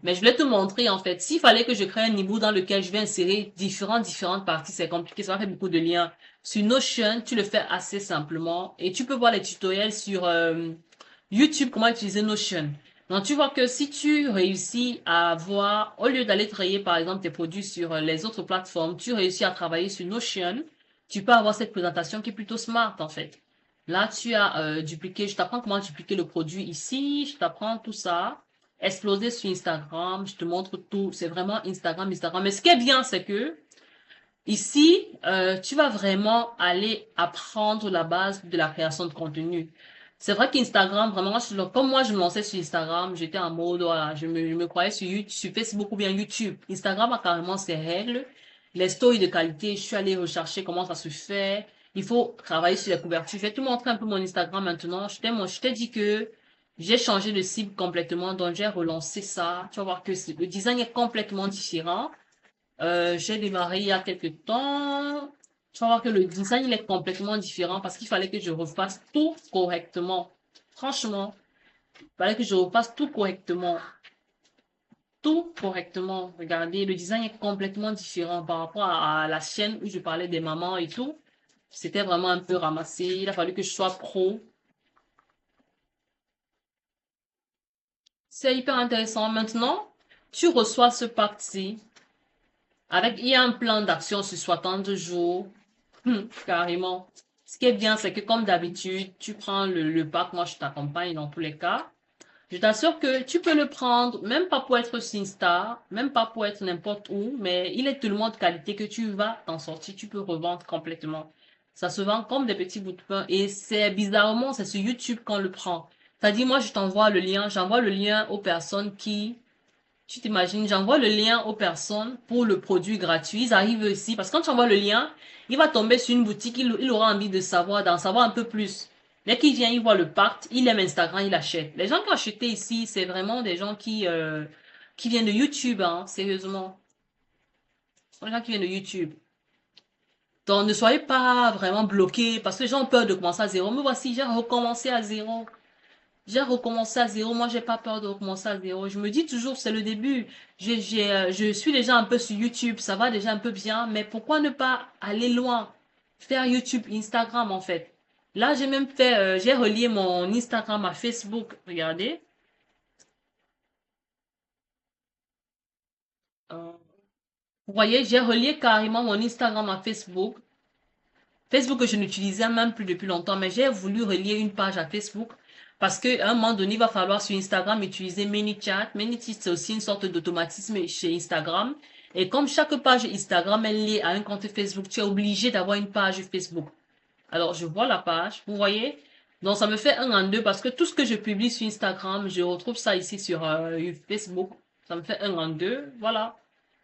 Mais je voulais te montrer, en fait, s'il fallait que je crée un e-book dans lequel je vais insérer différentes parties, c'est compliqué, ça va faire beaucoup de liens. Sur Notion, tu le fais assez simplement. Et tu peux voir les tutoriels sur YouTube, comment utiliser Notion. Donc, tu vois que si tu réussis à avoir, au lieu d'aller travailler, par exemple, tes produits sur les autres plateformes, tu réussis à travailler sur Notion, tu peux avoir cette présentation qui est plutôt smart, en fait. Là, tu as dupliqué, je t'apprends comment dupliquer le produit ici, je t'apprends tout ça. Exploser sur Instagram, je te montre tout. C'est vraiment Instagram. Mais ce qui est bien, c'est que Ici, tu vas vraiment aller apprendre la base de la création de contenu. C'est vrai qu'Instagram, vraiment, comme moi, je me lançais sur Instagram, j'étais en mode, voilà, je me croyais sur YouTube, sur Facebook ou bien YouTube. Instagram a carrément ses règles, les stories de qualité, je suis allée rechercher comment ça se fait. Il faut travailler sur les couvertures. Je vais te montrer un peu mon Instagram maintenant. Je t'ai dit que j'ai changé de cible complètement, donc j'ai relancé ça. Tu vas voir que le design est complètement différent. J'ai démarré il y a quelques temps. Tu vas voir que le design, il est complètement différent parce qu'il fallait que je refasse tout correctement. Franchement, il fallait que je refasse tout correctement. Tout correctement. Regardez, le design est complètement différent par rapport à la chaîne où je parlais des mamans et tout. C'était vraiment un peu ramassé. Il a fallu que je sois pro. C'est hyper intéressant. Maintenant, tu reçois ce pack-ci avec, il y a un plan d'action sur 60 jours. Carrément. Ce qui est bien, c'est que comme d'habitude, tu prends le pack, moi je t'accompagne dans tous les cas. Je t'assure que tu peux le prendre, même pas pour être Sinstar, même pas pour être n'importe où, mais il est tellement de qualité que tu vas t'en sortir, tu peux revendre complètement. Ça se vend comme des petits bouts de pain et c'est bizarrement, c'est sur YouTube qu'on le prend. C'est-à-dire, moi je t'envoie le lien, j'envoie le lien aux personnes qui tu t'imagines, j'envoie le lien aux personnes pour le produit gratuit. Ils arrivent ici parce que quand tu envoies le lien, il va tomber sur une boutique, il aura envie de savoir, d'en savoir un peu plus. Dès qu'il vient, il voit le pacte, il aime Instagram, il achète. Les gens qui ont acheté ici, c'est vraiment des gens qui viennent de YouTube, hein, sérieusement. Ce sont des gens qui viennent de YouTube. Donc, ne soyez pas vraiment bloqués parce que les gens ont peur de commencer à zéro. Mais voici, j'ai recommencé à zéro. J'ai recommencé à zéro. Moi, j'ai pas peur de recommencer à zéro. Je me dis toujours, c'est le début. Je suis déjà un peu sur YouTube. Ça va déjà un peu bien. Mais pourquoi ne pas aller loin? Faire YouTube, Instagram, en fait. Là, j'ai même fait, j'ai relié mon Instagram à Facebook. Regardez. Euh, vous voyez, j'ai relié carrément mon Instagram à Facebook. Facebook que je n'utilisais même plus depuis longtemps, mais j'ai voulu relier une page à Facebook parce qu'à un moment donné, il va falloir sur Instagram utiliser ManyChat. ManyChat, c'est aussi une sorte d'automatisme chez Instagram. Et comme chaque page Instagram est liée à un compte Facebook, tu es obligé d'avoir une page Facebook. Alors, je vois la page, vous voyez? Donc, ça me fait un en deux parce que tout ce que je publie sur Instagram, je retrouve ça ici sur Facebook. Ça me fait un en deux, voilà.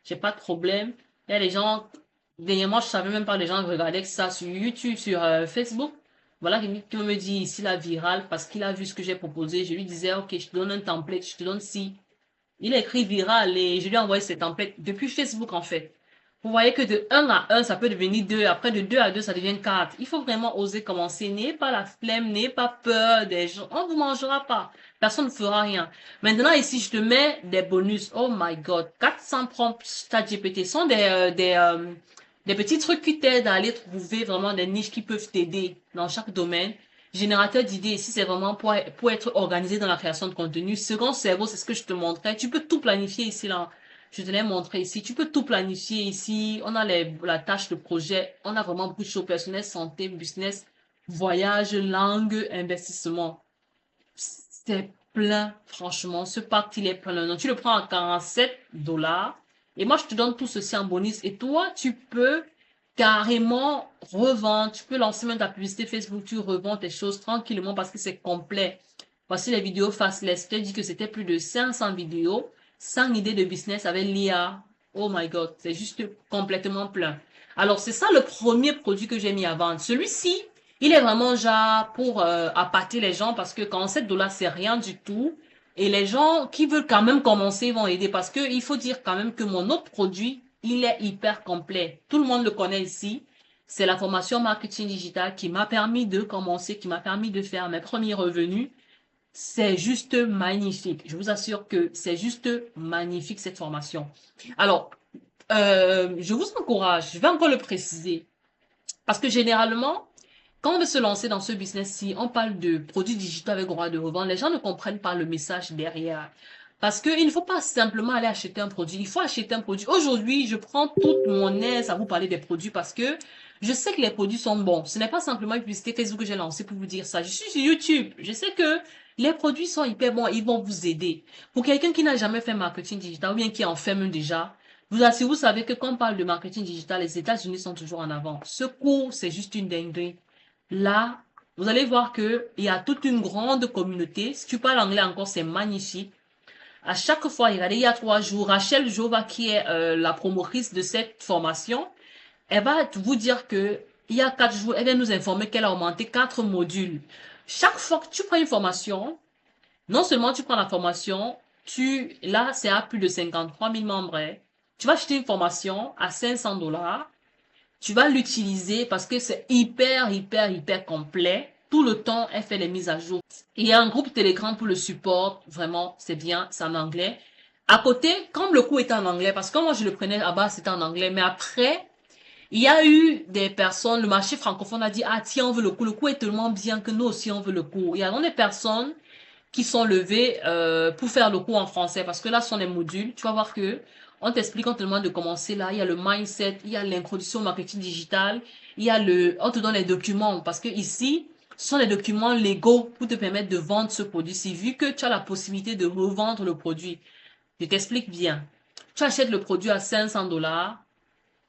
J'ai pas de problème. Il y a des gens, dernièrement, je savais même pas les gens regardaient ça sur YouTube, sur Facebook. Voilà, qui me dit ici la virale parce qu'il a vu ce que j'ai proposé. Je lui disais, ok, je te donne un template, je te donne ci. Il a écrit viral et je lui ai envoyé ces templates depuis Facebook en fait. Vous voyez que de un à un ça peut devenir 2. Après, de 2 à 2 ça devient 4. Il faut vraiment oser commencer. N'ayez pas la flemme, n'ayez pas peur des gens. On ne vous mangera pas. Personne ne fera rien. Maintenant, ici, je te mets des bonus. Oh my God. 400 prompts ChatGPT sont des petits trucs qui t'aident à aller trouver vraiment des niches qui peuvent t'aider dans chaque domaine. Générateur d'idées, ici, c'est vraiment pour être organisé dans la création de contenu. Second cerveau, c'est ce que je te montrais. Tu peux tout planifier ici, là. Je te l'ai montré ici. Tu peux tout planifier ici. On a la tâche, le projet. On a vraiment beaucoup de choses personnelles, santé, business, voyage, langue, investissement. C'est plein, franchement. Ce pack, il est plein. Donc, tu le prends à 47 $. Et moi, je te donne tout ceci en bonus. Et toi, tu peux carrément revendre. Tu peux lancer même ta publicité Facebook. Tu revends tes choses tranquillement parce que c'est complet. Voici les vidéos faceless. Je t'ai dit que c'était plus de 500 vidéos, 100 idées de business avec l'IA. Oh my God, c'est juste complètement plein. Alors, c'est ça le premier produit que j'ai mis à vendre. Celui-ci, il est vraiment genre pour appâter les gens parce que 47 $, c'est rien du tout. Et les gens qui veulent quand même commencer vont aider parce que il faut dire quand même que mon autre produit, il est hyper complet. Tout le monde le connaît ici. C'est la formation marketing digital qui m'a permis de commencer, qui m'a permis de faire mes premiers revenus. C'est juste magnifique. Je vous assure que c'est juste magnifique cette formation. Alors, je vous encourage, je vais encore le préciser, parce que généralement, quand on veut se lancer dans ce business-ci, on parle de produits digitaux avec droit de revente. Les gens ne comprennent pas le message derrière. Parce qu'il ne faut pas simplement aller acheter un produit. Il faut acheter un produit. Aujourd'hui, je prends toute mon aise à vous parler des produits parce que je sais que les produits sont bons. Ce n'est pas simplement une publicité Facebook que j'ai lancée pour vous dire ça. Je suis sur YouTube. Je sais que les produits sont hyper bons. Ils vont vous aider. Pour quelqu'un qui n'a jamais fait marketing digital ou bien qui en fait même déjà, Si vous savez que quand on parle de marketing digital, les États-Unis sont toujours en avant. Ce cours, c'est juste une dinguerie. Là, vous allez voir que il y a toute une grande communauté. Si tu parles anglais encore, c'est magnifique. À chaque fois, regardez, il y a 3 jours, Rachel Jova, qui est la promotrice de cette formation, elle va vous dire que il y a 4 jours, elle vient nous informer qu'elle a augmenté 4 modules. Chaque fois que tu prends une formation, non seulement tu prends la formation, là, c'est à plus de 53 000 membres. Hein. Tu vas acheter une formation à 500 $. Tu vas l'utiliser parce que c'est hyper, hyper, hyper complet. Tout le temps, elle fait les mises à jour. Il y a un groupe Telegram pour le support. Vraiment, c'est bien, c'est en anglais. À côté, comme le cours était en anglais, parce que moi, je le prenais là-bas, c'était en anglais. Mais après, il y a eu des personnes, le marché francophone a dit, ah, tiens, on veut le cours. Le cours est tellement bien que nous aussi, on veut le cours. Il y a donc des personnes qui sont levées pour faire le cours en français, parce que là, ce sont les modules. Tu vas voir que on t'explique, on te demande de commencer là. Il y a le mindset, il y a l'introduction au marketing digital, on te donne les documents, parce que ici, ce sont les documents légaux pour te permettre de vendre ce produit-ci. Vu que tu as la possibilité de revendre le produit, je t'explique bien. Tu achètes le produit à 500 $,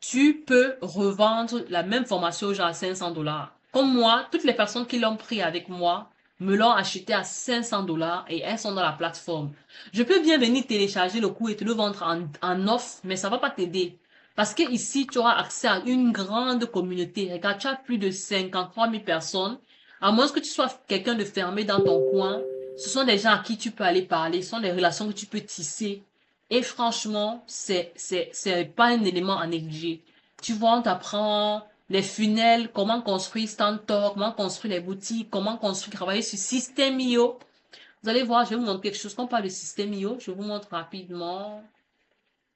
tu peux revendre la même formation aux gens à 500 $. Comme moi, toutes les personnes qui l'ont pris avec moi me l'ont acheté à 500 $ et elles sont dans la plateforme. Je peux bien venir télécharger le cours et te le vendre en offre, mais ça va pas t'aider. Parce que ici, tu auras accès à une grande communauté. Regarde, tu as plus de 53 000 personnes. À moins que tu sois quelqu'un de fermé dans ton coin, ce sont des gens à qui tu peux aller parler, ce sont des relations que tu peux tisser. Et franchement, c'est pas un élément à négliger. Tu vois, on t'apprend les funnels, comment construire Stantor, comment construire les boutiques, comment construire, travailler sur System.io. Vous allez voir, je vais vous montrer quelque chose. Quand on parle de System.io, je vous montre rapidement.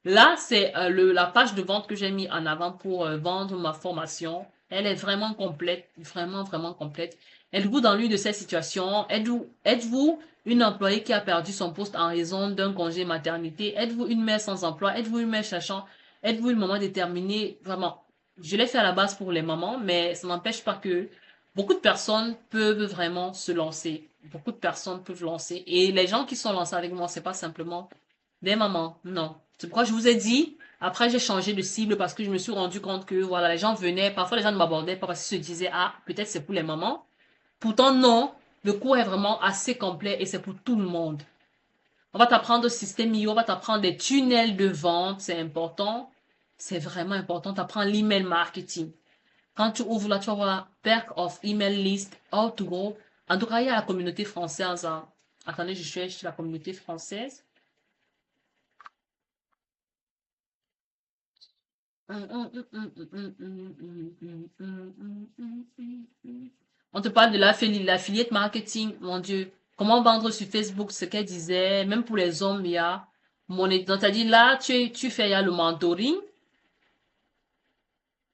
Là, c'est la page de vente que j'ai mis en avant pour vendre ma formation. Elle est vraiment complète, vraiment, vraiment complète. Êtes-vous dans l'une de ces situations? Êtes-vous une employée qui a perdu son poste en raison d'un congé maternité? Êtes-vous une mère sans emploi? Êtes-vous une mère cherchant? Êtes-vous une maman déterminée? Vraiment, je l'ai fait à la base pour les mamans, mais ça n'empêche pas que beaucoup de personnes peuvent vraiment se lancer. Beaucoup de personnes peuvent lancer. Et les gens qui sont lancés avec moi, c'est pas simplement des mamans, non. C'est pourquoi je vous ai dit, après j'ai changé de cible parce que je me suis rendu compte que voilà, les gens venaient, parfois les gens ne m'abordaient pas parce qu'ils se disaient, ah, peut-être c'est pour les mamans. Pourtant, non, le cours est vraiment assez complet et c'est pour tout le monde. On va t'apprendre System.io, on va t'apprendre des tunnels de vente, c'est important. C'est vraiment important, t'apprends l'email marketing. Quand tu ouvres là, tu vas voir Perk of Email List, How to Go. En tout cas, il y a la communauté française. Hein. Attendez, je cherche la communauté française. On te parle de l'affiliate marketing, mon Dieu. Comment vendre sur Facebook, ce qu'elle disait, même pour les hommes, il y a donc, t'as dit là, tu fais, il y a le mentoring,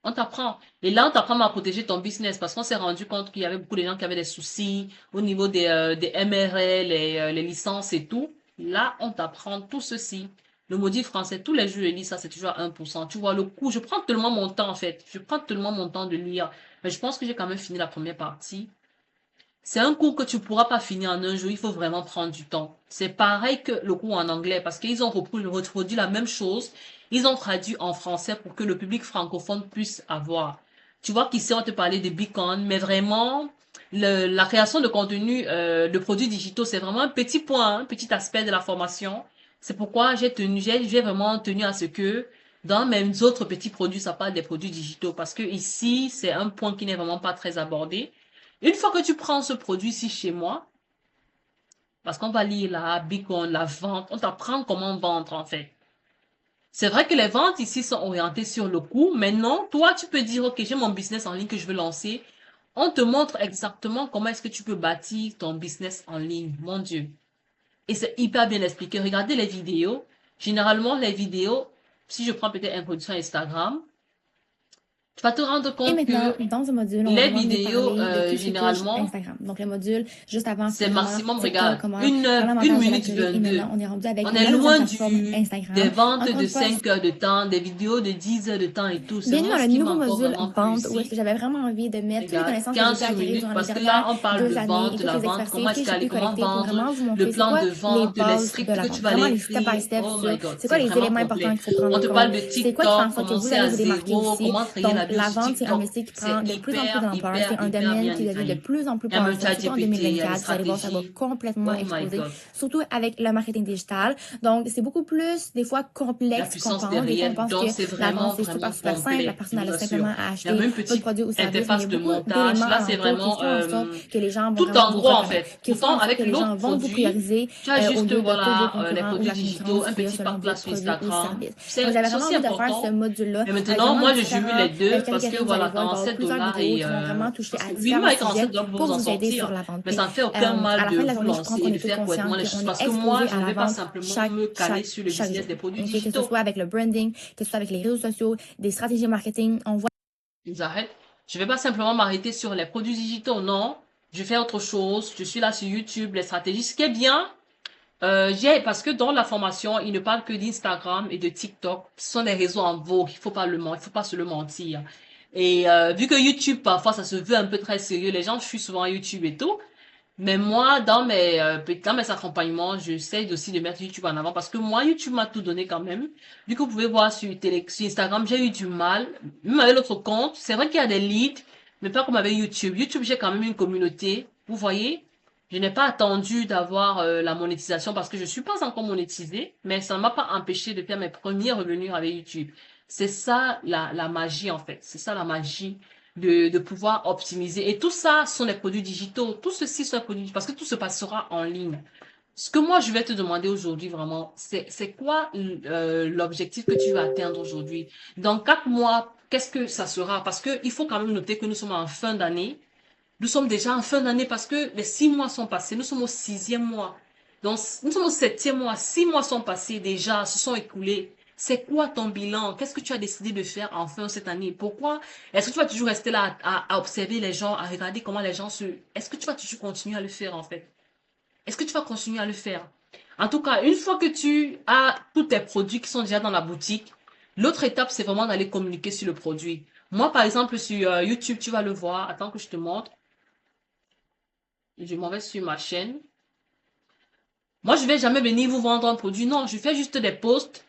on t'apprend. Et là, on t'apprend à protéger ton business parce qu'on s'est rendu compte qu'il y avait beaucoup de gens qui avaient des soucis au niveau des MRL, les licences et tout. Là, on t'apprend tout ceci. Le maudit français, tous les jours, je lis ça, c'est toujours à 1%. Tu vois, le coup, je prends tellement mon temps, en fait. Je prends tellement mon temps de lire. Mais je pense que j'ai quand même fini la première partie. C'est un cours que tu pourras pas finir en un jour. Il faut vraiment prendre du temps. C'est pareil que le cours en anglais parce qu'ils ont reproduit la même chose. Ils ont traduit en français pour que le public francophone puisse avoir. Tu vois qu'ici, on te parlait de Beacon, mais vraiment, la création de contenu, de produits digitaux, c'est vraiment un petit point, un petit aspect de la formation. C'est pourquoi j'ai vraiment tenu à ce que dans mes autres petits produits, ça parle des produits digitaux parce que ici, c'est un point qui n'est vraiment pas très abordé. Une fois que tu prends ce produit-ci chez moi, parce qu'on va lire la Beacon, la vente, on t'apprend comment vendre en fait. C'est vrai que les ventes ici sont orientées sur le coût, mais non, toi tu peux dire, ok, j'ai mon business en ligne que je veux lancer. On te montre exactement comment est-ce que tu peux bâtir ton business en ligne, mon Dieu. Et c'est hyper bien expliqué. Regardez les vidéos. Généralement, les vidéos, si je prends peut-être introduction Instagram, tu vas te rendre Et compte maintenant, que dans ce module, on va les vraiment venir vidéos, parler de tout ce qui touche généralement, Instagram. Donc, le module juste avant, c'est c'était vraiment maximum, TikTok, regarde, comment une faire heure, une l'avantage de minute l'algorithme. Et 22. maintenant, on est rendu avec On est la deuxième loin plateforme, des Instagram. ventes Encore de une fois, 5 heures de temps, des vidéos de 10 heures de temps et tout. C'est bienvenue moi dans ce le qui m'a nouveau encore module vraiment plu vente où est-ce que ici. j'avais vraiment envie de mettre toutes les Regarde, connaissances que j'ai pu 15 acquérir minutes, durant les parce que dernières là, on parle de 2 années et vente, toutes la les vente, comment expertises que j'ai escaler, pu comment collecter pour vendre, vraiment vous le montrer c'est plan quoi de les vente, les bases de scripts la que tu vente. vas Vraiment aller les step by écrire. step Oh sur my God, c'est quoi c'est les vraiment éléments importants complet. qu'il faut prendre On en te compte. parle de C'est quoi qui fait en TikTok, sorte que vous commencer allez à vous démarquer zéro, aussi. comment créer Donc, la bio la sur vente, c'est un TikTok. métier qui prend C'est de plus en plus d'ampleur. C'est un hyper domaine bien qui devient de détaillé. plus en plus Il y a même powerful, surtout en ChatGPT, il y a les 2024. Vous allez voir, ça va stratégies. complètement Oh my exploser, God. surtout avec le marketing digital. Donc, c'est beaucoup plus, des fois, La complexe qu'on puissance pense. Des fois, on derrière. pense que Donc, c'est la vente, vraiment, c'est super, vraiment super simple. La complet, je personne vous a simplement assure. à Il y a acheter même une votre petite produit ou service, mais il y a interface de beaucoup montage. d'éléments Là, c'est alentours qui vraiment font en sorte que les gens vont tout vraiment en vous gros, en reconnaître, fait. qui font Pourtant, en sorte que avec les gens l'autre vont vous produit, prioriser tu as au juste, lieu de tous vos voilà, les concurrents ou produits la digitaux, concurrence un qu'il y a petit selon parc-là votre sur produit ou Instagram. service. Donc, C'est j'avais c'est vraiment aussi envie de faire ce important. module-là Mais avec maintenant, vraiment moi, je jury les différentes deux parce que, catégories. Vous allez voilà, voir, il va y avoir 47 plusieurs dollars vidéos qui vont vraiment toucher parce à que oui, différents avec sujets 47 dollars, vous pouvez pour vous en vous aider sur sortir. la vente. Mais Puis, ça ne fait aucun à mal la de fin de la vous journée, je pense lancer et qu'on de est tous faire correctement conscients les qu'on choses est parce que moi, exposé je à ne la vais pas vente simplement me caler sur le chaque business jour. des produits OK? Que ce digitaux. soit avec le branding, que ce soit avec les réseaux sociaux, des stratégies marketing, on voit. Ils arrêtent. Je vais pas simplement m'arrêter sur les produits digitaux, non. Je fais autre chose. Je suis là sur YouTube, les stratégies. Ce qui est bien, parce que dans la formation, il ne parle que d'Instagram et de TikTok. Ce sont des réseaux en vogue. Il faut pas se le mentir. Et vu que YouTube, parfois, ça se veut un peu très sérieux, les gens fuient souvent YouTube et tout. Mais moi, dans mes accompagnements, j'essaie aussi de mettre YouTube en avant parce que moi, YouTube m'a tout donné quand même. Vu que vous pouvez voir sur Instagram, j'ai eu du mal. Même avec l'autre compte, c'est vrai qu'il y a des leads, mais pas comme avec YouTube. YouTube, j'ai quand même une communauté. Vous voyez? Je n'ai pas attendu d'avoir la monétisation parce que je suis pas encore monétisée, mais ça ne m'a pas empêché de faire mes premiers revenus avec YouTube. C'est ça la magie en fait. C'est ça la magie de pouvoir optimiser. Et tout ça sont des produits digitaux. Tout ceci sont des produits parce que tout se passera en ligne. Ce que moi, je vais te demander aujourd'hui vraiment, c'est quoi l'objectif que tu vas atteindre aujourd'hui? Dans 4 mois, qu'est-ce que ça sera? Parce que il faut quand même noter que nous sommes en fin d'année. Nous sommes déjà en fin d'année parce que les 6 mois sont passés. Nous sommes au sixième mois. Donc, nous sommes au septième mois. 6 mois sont passés déjà, se sont écoulés. C'est quoi ton bilan? Qu'est-ce que tu as décidé de faire enfin cette année? Pourquoi? Est-ce que tu vas toujours rester là à observer les gens, à regarder comment les gens se... Est-ce que tu vas toujours continuer à le faire en fait? Est-ce que tu vas continuer à le faire? En tout cas, une fois que tu as tous tes produits qui sont déjà dans la boutique, l'autre étape, c'est vraiment d'aller communiquer sur le produit. Moi, par exemple, sur YouTube, tu vas le voir. Attends que je te montre. Je m'en vais sur ma chaîne. Moi, je vais jamais venir vous vendre un produit. Non, je fais juste des posts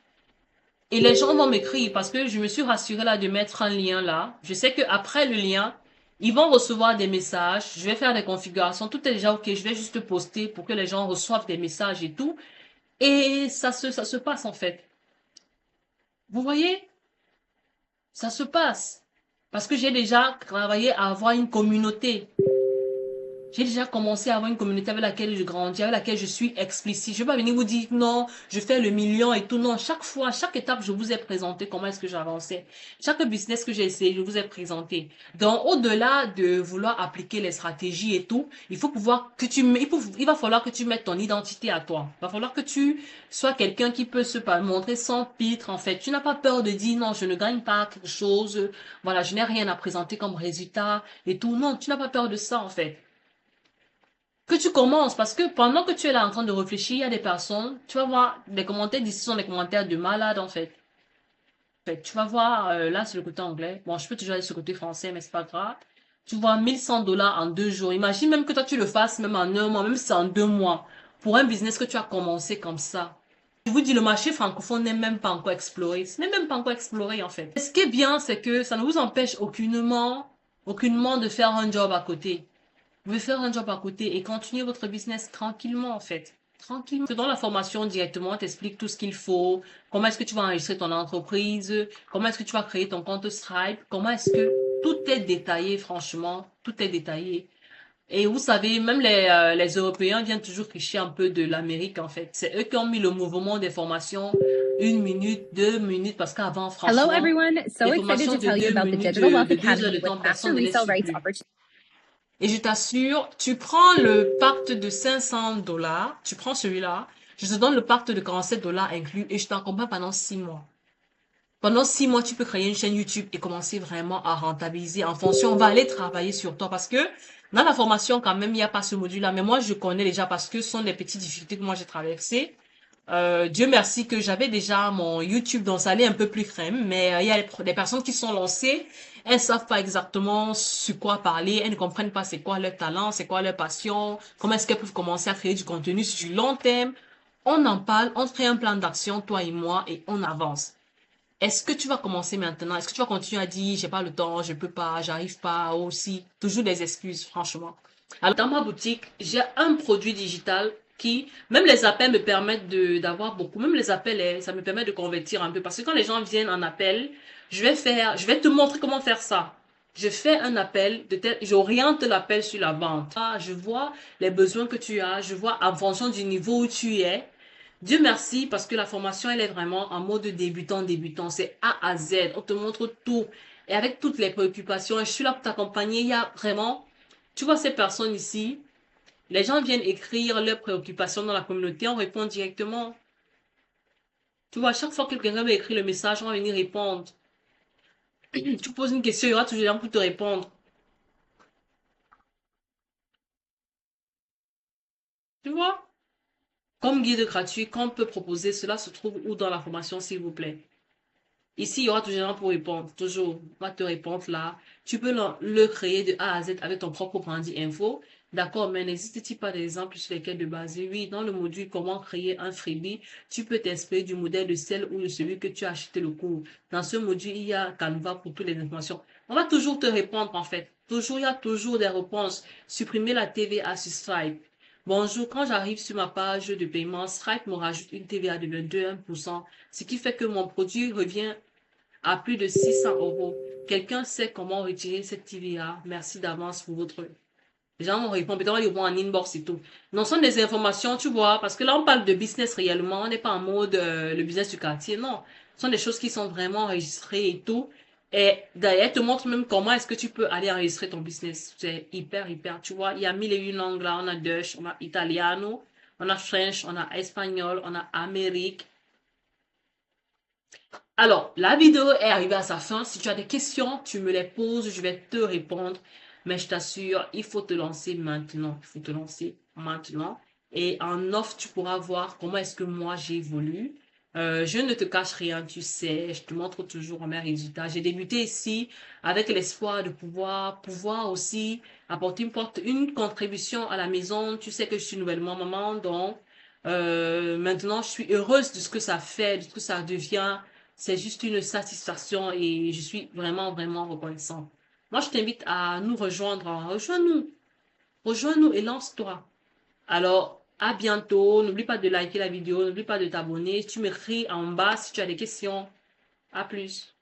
et les gens vont m'écrire parce que je me suis rassurée là de mettre un lien là. Je sais que après le lien, ils vont recevoir des messages. Je vais faire des configurations. Tout est déjà OK. Je vais juste poster pour que les gens reçoivent des messages et tout. Et ça se passe en fait. Vous voyez? Ça se passe. Parce que j'ai déjà travaillé à avoir une communauté. J'ai déjà commencé à avoir une communauté avec laquelle je grandis, avec laquelle je suis explicite. Je vais pas venir vous dire non, je fais le million et tout. Non, chaque fois, chaque étape, je vous ai présenté comment est-ce que j'avançais. Chaque business que j'ai essayé, je vous ai présenté. Donc, au-delà de vouloir appliquer les stratégies et tout, il faut pouvoir que il va falloir que tu mettes ton identité à toi. Il va falloir que tu sois quelqu'un qui peut se montrer sans filtre, en fait. Tu n'as pas peur de dire non, je ne gagne pas quelque chose. Voilà, je n'ai rien à présenter comme résultat et tout. Non, tu n'as pas peur de ça, en fait que tu commences, parce que pendant que tu es là en train de réfléchir, il y a des personnes, tu vas voir, les commentaires d'ici sont des commentaires de malades, en fait. Tu vas voir, là, c'est le côté anglais. Bon, je peux toujours aller sur le côté français, mais c'est pas grave. Tu vois 1100 $ en 2 jours. Imagine même que toi, tu le fasses même en un mois, même si c'est en 2 mois, pour un business que tu as commencé comme ça. Je vous dis, le marché francophone n'est même pas encore exploré. Ce n'est même pas encore exploré, en fait. Ce qui est bien, c'est que ça ne vous empêche aucunement de faire un job à côté. Vous pouvez faire un job à côté et continuer votre business tranquillement, en fait. Tranquillement. Dans la formation directement, on t'explique tout ce qu'il faut, comment est-ce que tu vas enregistrer ton entreprise, comment est-ce que tu vas créer ton compte Stripe, comment est-ce que tout est détaillé, franchement, tout est détaillé. Et vous savez, même les Européens viennent toujours tricher un peu de l'Amérique, en fait. C'est eux qui ont mis le mouvement des formations 1 minute, 2 minutes, parce qu'avant, Hello, franchement, everyone. So les excited formations to de tell you deux about the minutes, Digital Wealth de 2 heures Academy de with temps, personne master ne les resale suit rights plus. opportunities. Et je t'assure, tu prends le pacte de 500 dollars, tu prends celui-là, je te donne le pacte de 47 $ inclus et je t'accompagne pendant 6 mois. Pendant 6 mois, tu peux créer une chaîne YouTube et commencer vraiment à rentabiliser en fonction. On va aller travailler sur toi parce que dans la formation, quand même, il n'y a pas ce module-là. Mais moi, je connais déjà parce que ce sont des petites difficultés que moi j'ai traversées. Dieu merci que j'avais déjà mon YouTube, donc ça allait un peu plus crème. Mais il y a des personnes qui sont lancées, elles savent pas exactement sur quoi parler, elles ne comprennent pas c'est quoi leur talent, c'est quoi leur passion, comment est-ce qu'elles peuvent commencer à créer du contenu sur du long terme. On en parle, on crée un plan d'action, toi et moi, et on avance. Est-ce que tu vas commencer maintenant? Est-ce que tu vas continuer à dire, j'ai pas le temps, je peux pas, j'arrive pas, aussi? Toujours des excuses, franchement. Alors, dans ma boutique, j'ai un produit digital qui, même les appels me permettent d'avoir beaucoup, même les appels, ça me permet de convertir un peu. Parce que quand les gens viennent en appel, je vais te montrer comment faire ça. Je fais un appel j'oriente l'appel sur la vente. Ah, je vois les besoins que tu as, je vois en fonction du niveau où tu es. Dieu merci parce que la formation, elle est vraiment en mode débutant. C'est A à Z. On te montre tout. Et avec toutes les préoccupations, je suis là pour t'accompagner. Il y a vraiment, tu vois ces personnes ici, les gens viennent écrire leurs préoccupations dans la communauté, on répond directement. Tu vois, chaque fois que quelqu'un va écrire le message, on va venir répondre. Tu poses une question, il y aura toujours des gens pour te répondre. Tu vois? Comme guide gratuit, qu'on peut proposer, cela se trouve où dans la formation, s'il vous plaît? Ici, il y aura toujours des gens pour répondre. Toujours, on va te répondre là. Tu peux le créer de A à Z avec ton propre branding info. D'accord, mais n'existe-t-il pas d'exemples sur lesquels de baser? Oui, dans le module comment créer un freebie, tu peux t'inspirer du modèle de celle ou de celui que tu as acheté le cours. Dans ce module, il y a Canva pour toutes les informations. On va toujours te répondre en fait. Toujours, il y a toujours des réponses. Supprimer la TVA sur Stripe. Bonjour, quand j'arrive sur ma page de paiement, Stripe me rajoute une TVA de 21%, ce qui fait que mon produit revient à plus de 600 euros. Quelqu'un sait comment retirer cette TVA? Merci d'avance pour votre... Les gens vont répondre, peut-être ils vont en inbox et tout. Non, ce sont des informations, tu vois, parce que là, on parle de business réellement, on n'est pas en mode le business du quartier, non. Ce sont des choses qui sont vraiment enregistrées et tout. Et d'ailleurs, elle te montre même comment est-ce que tu peux aller enregistrer ton business. C'est hyper, tu vois. Il y a mille et une langues là. On a Dutch, on a Italiano, on a French, on a Espagnol, on a Amérique. Alors, la vidéo est arrivée à sa fin. Si tu as des questions, tu me les poses, je vais te répondre. Mais je t'assure, il faut te lancer maintenant. Il faut te lancer maintenant. Et en off, tu pourras voir comment est-ce que moi j'évolue. Je ne te cache rien, tu sais, je te montre toujours mes résultats. J'ai débuté ici avec l'espoir de pouvoir aussi apporter une contribution à la maison. Tu sais que je suis nouvellement maman, donc maintenant je suis heureuse de ce que ça fait, de ce que ça devient. C'est juste une satisfaction et je suis vraiment reconnaissante. Moi, je t'invite à nous rejoindre. Rejoins-nous. Rejoins-nous et lance-toi. Alors, à bientôt. N'oublie pas de liker la vidéo. N'oublie pas de t'abonner. Tu m'écris en bas si tu as des questions. À plus.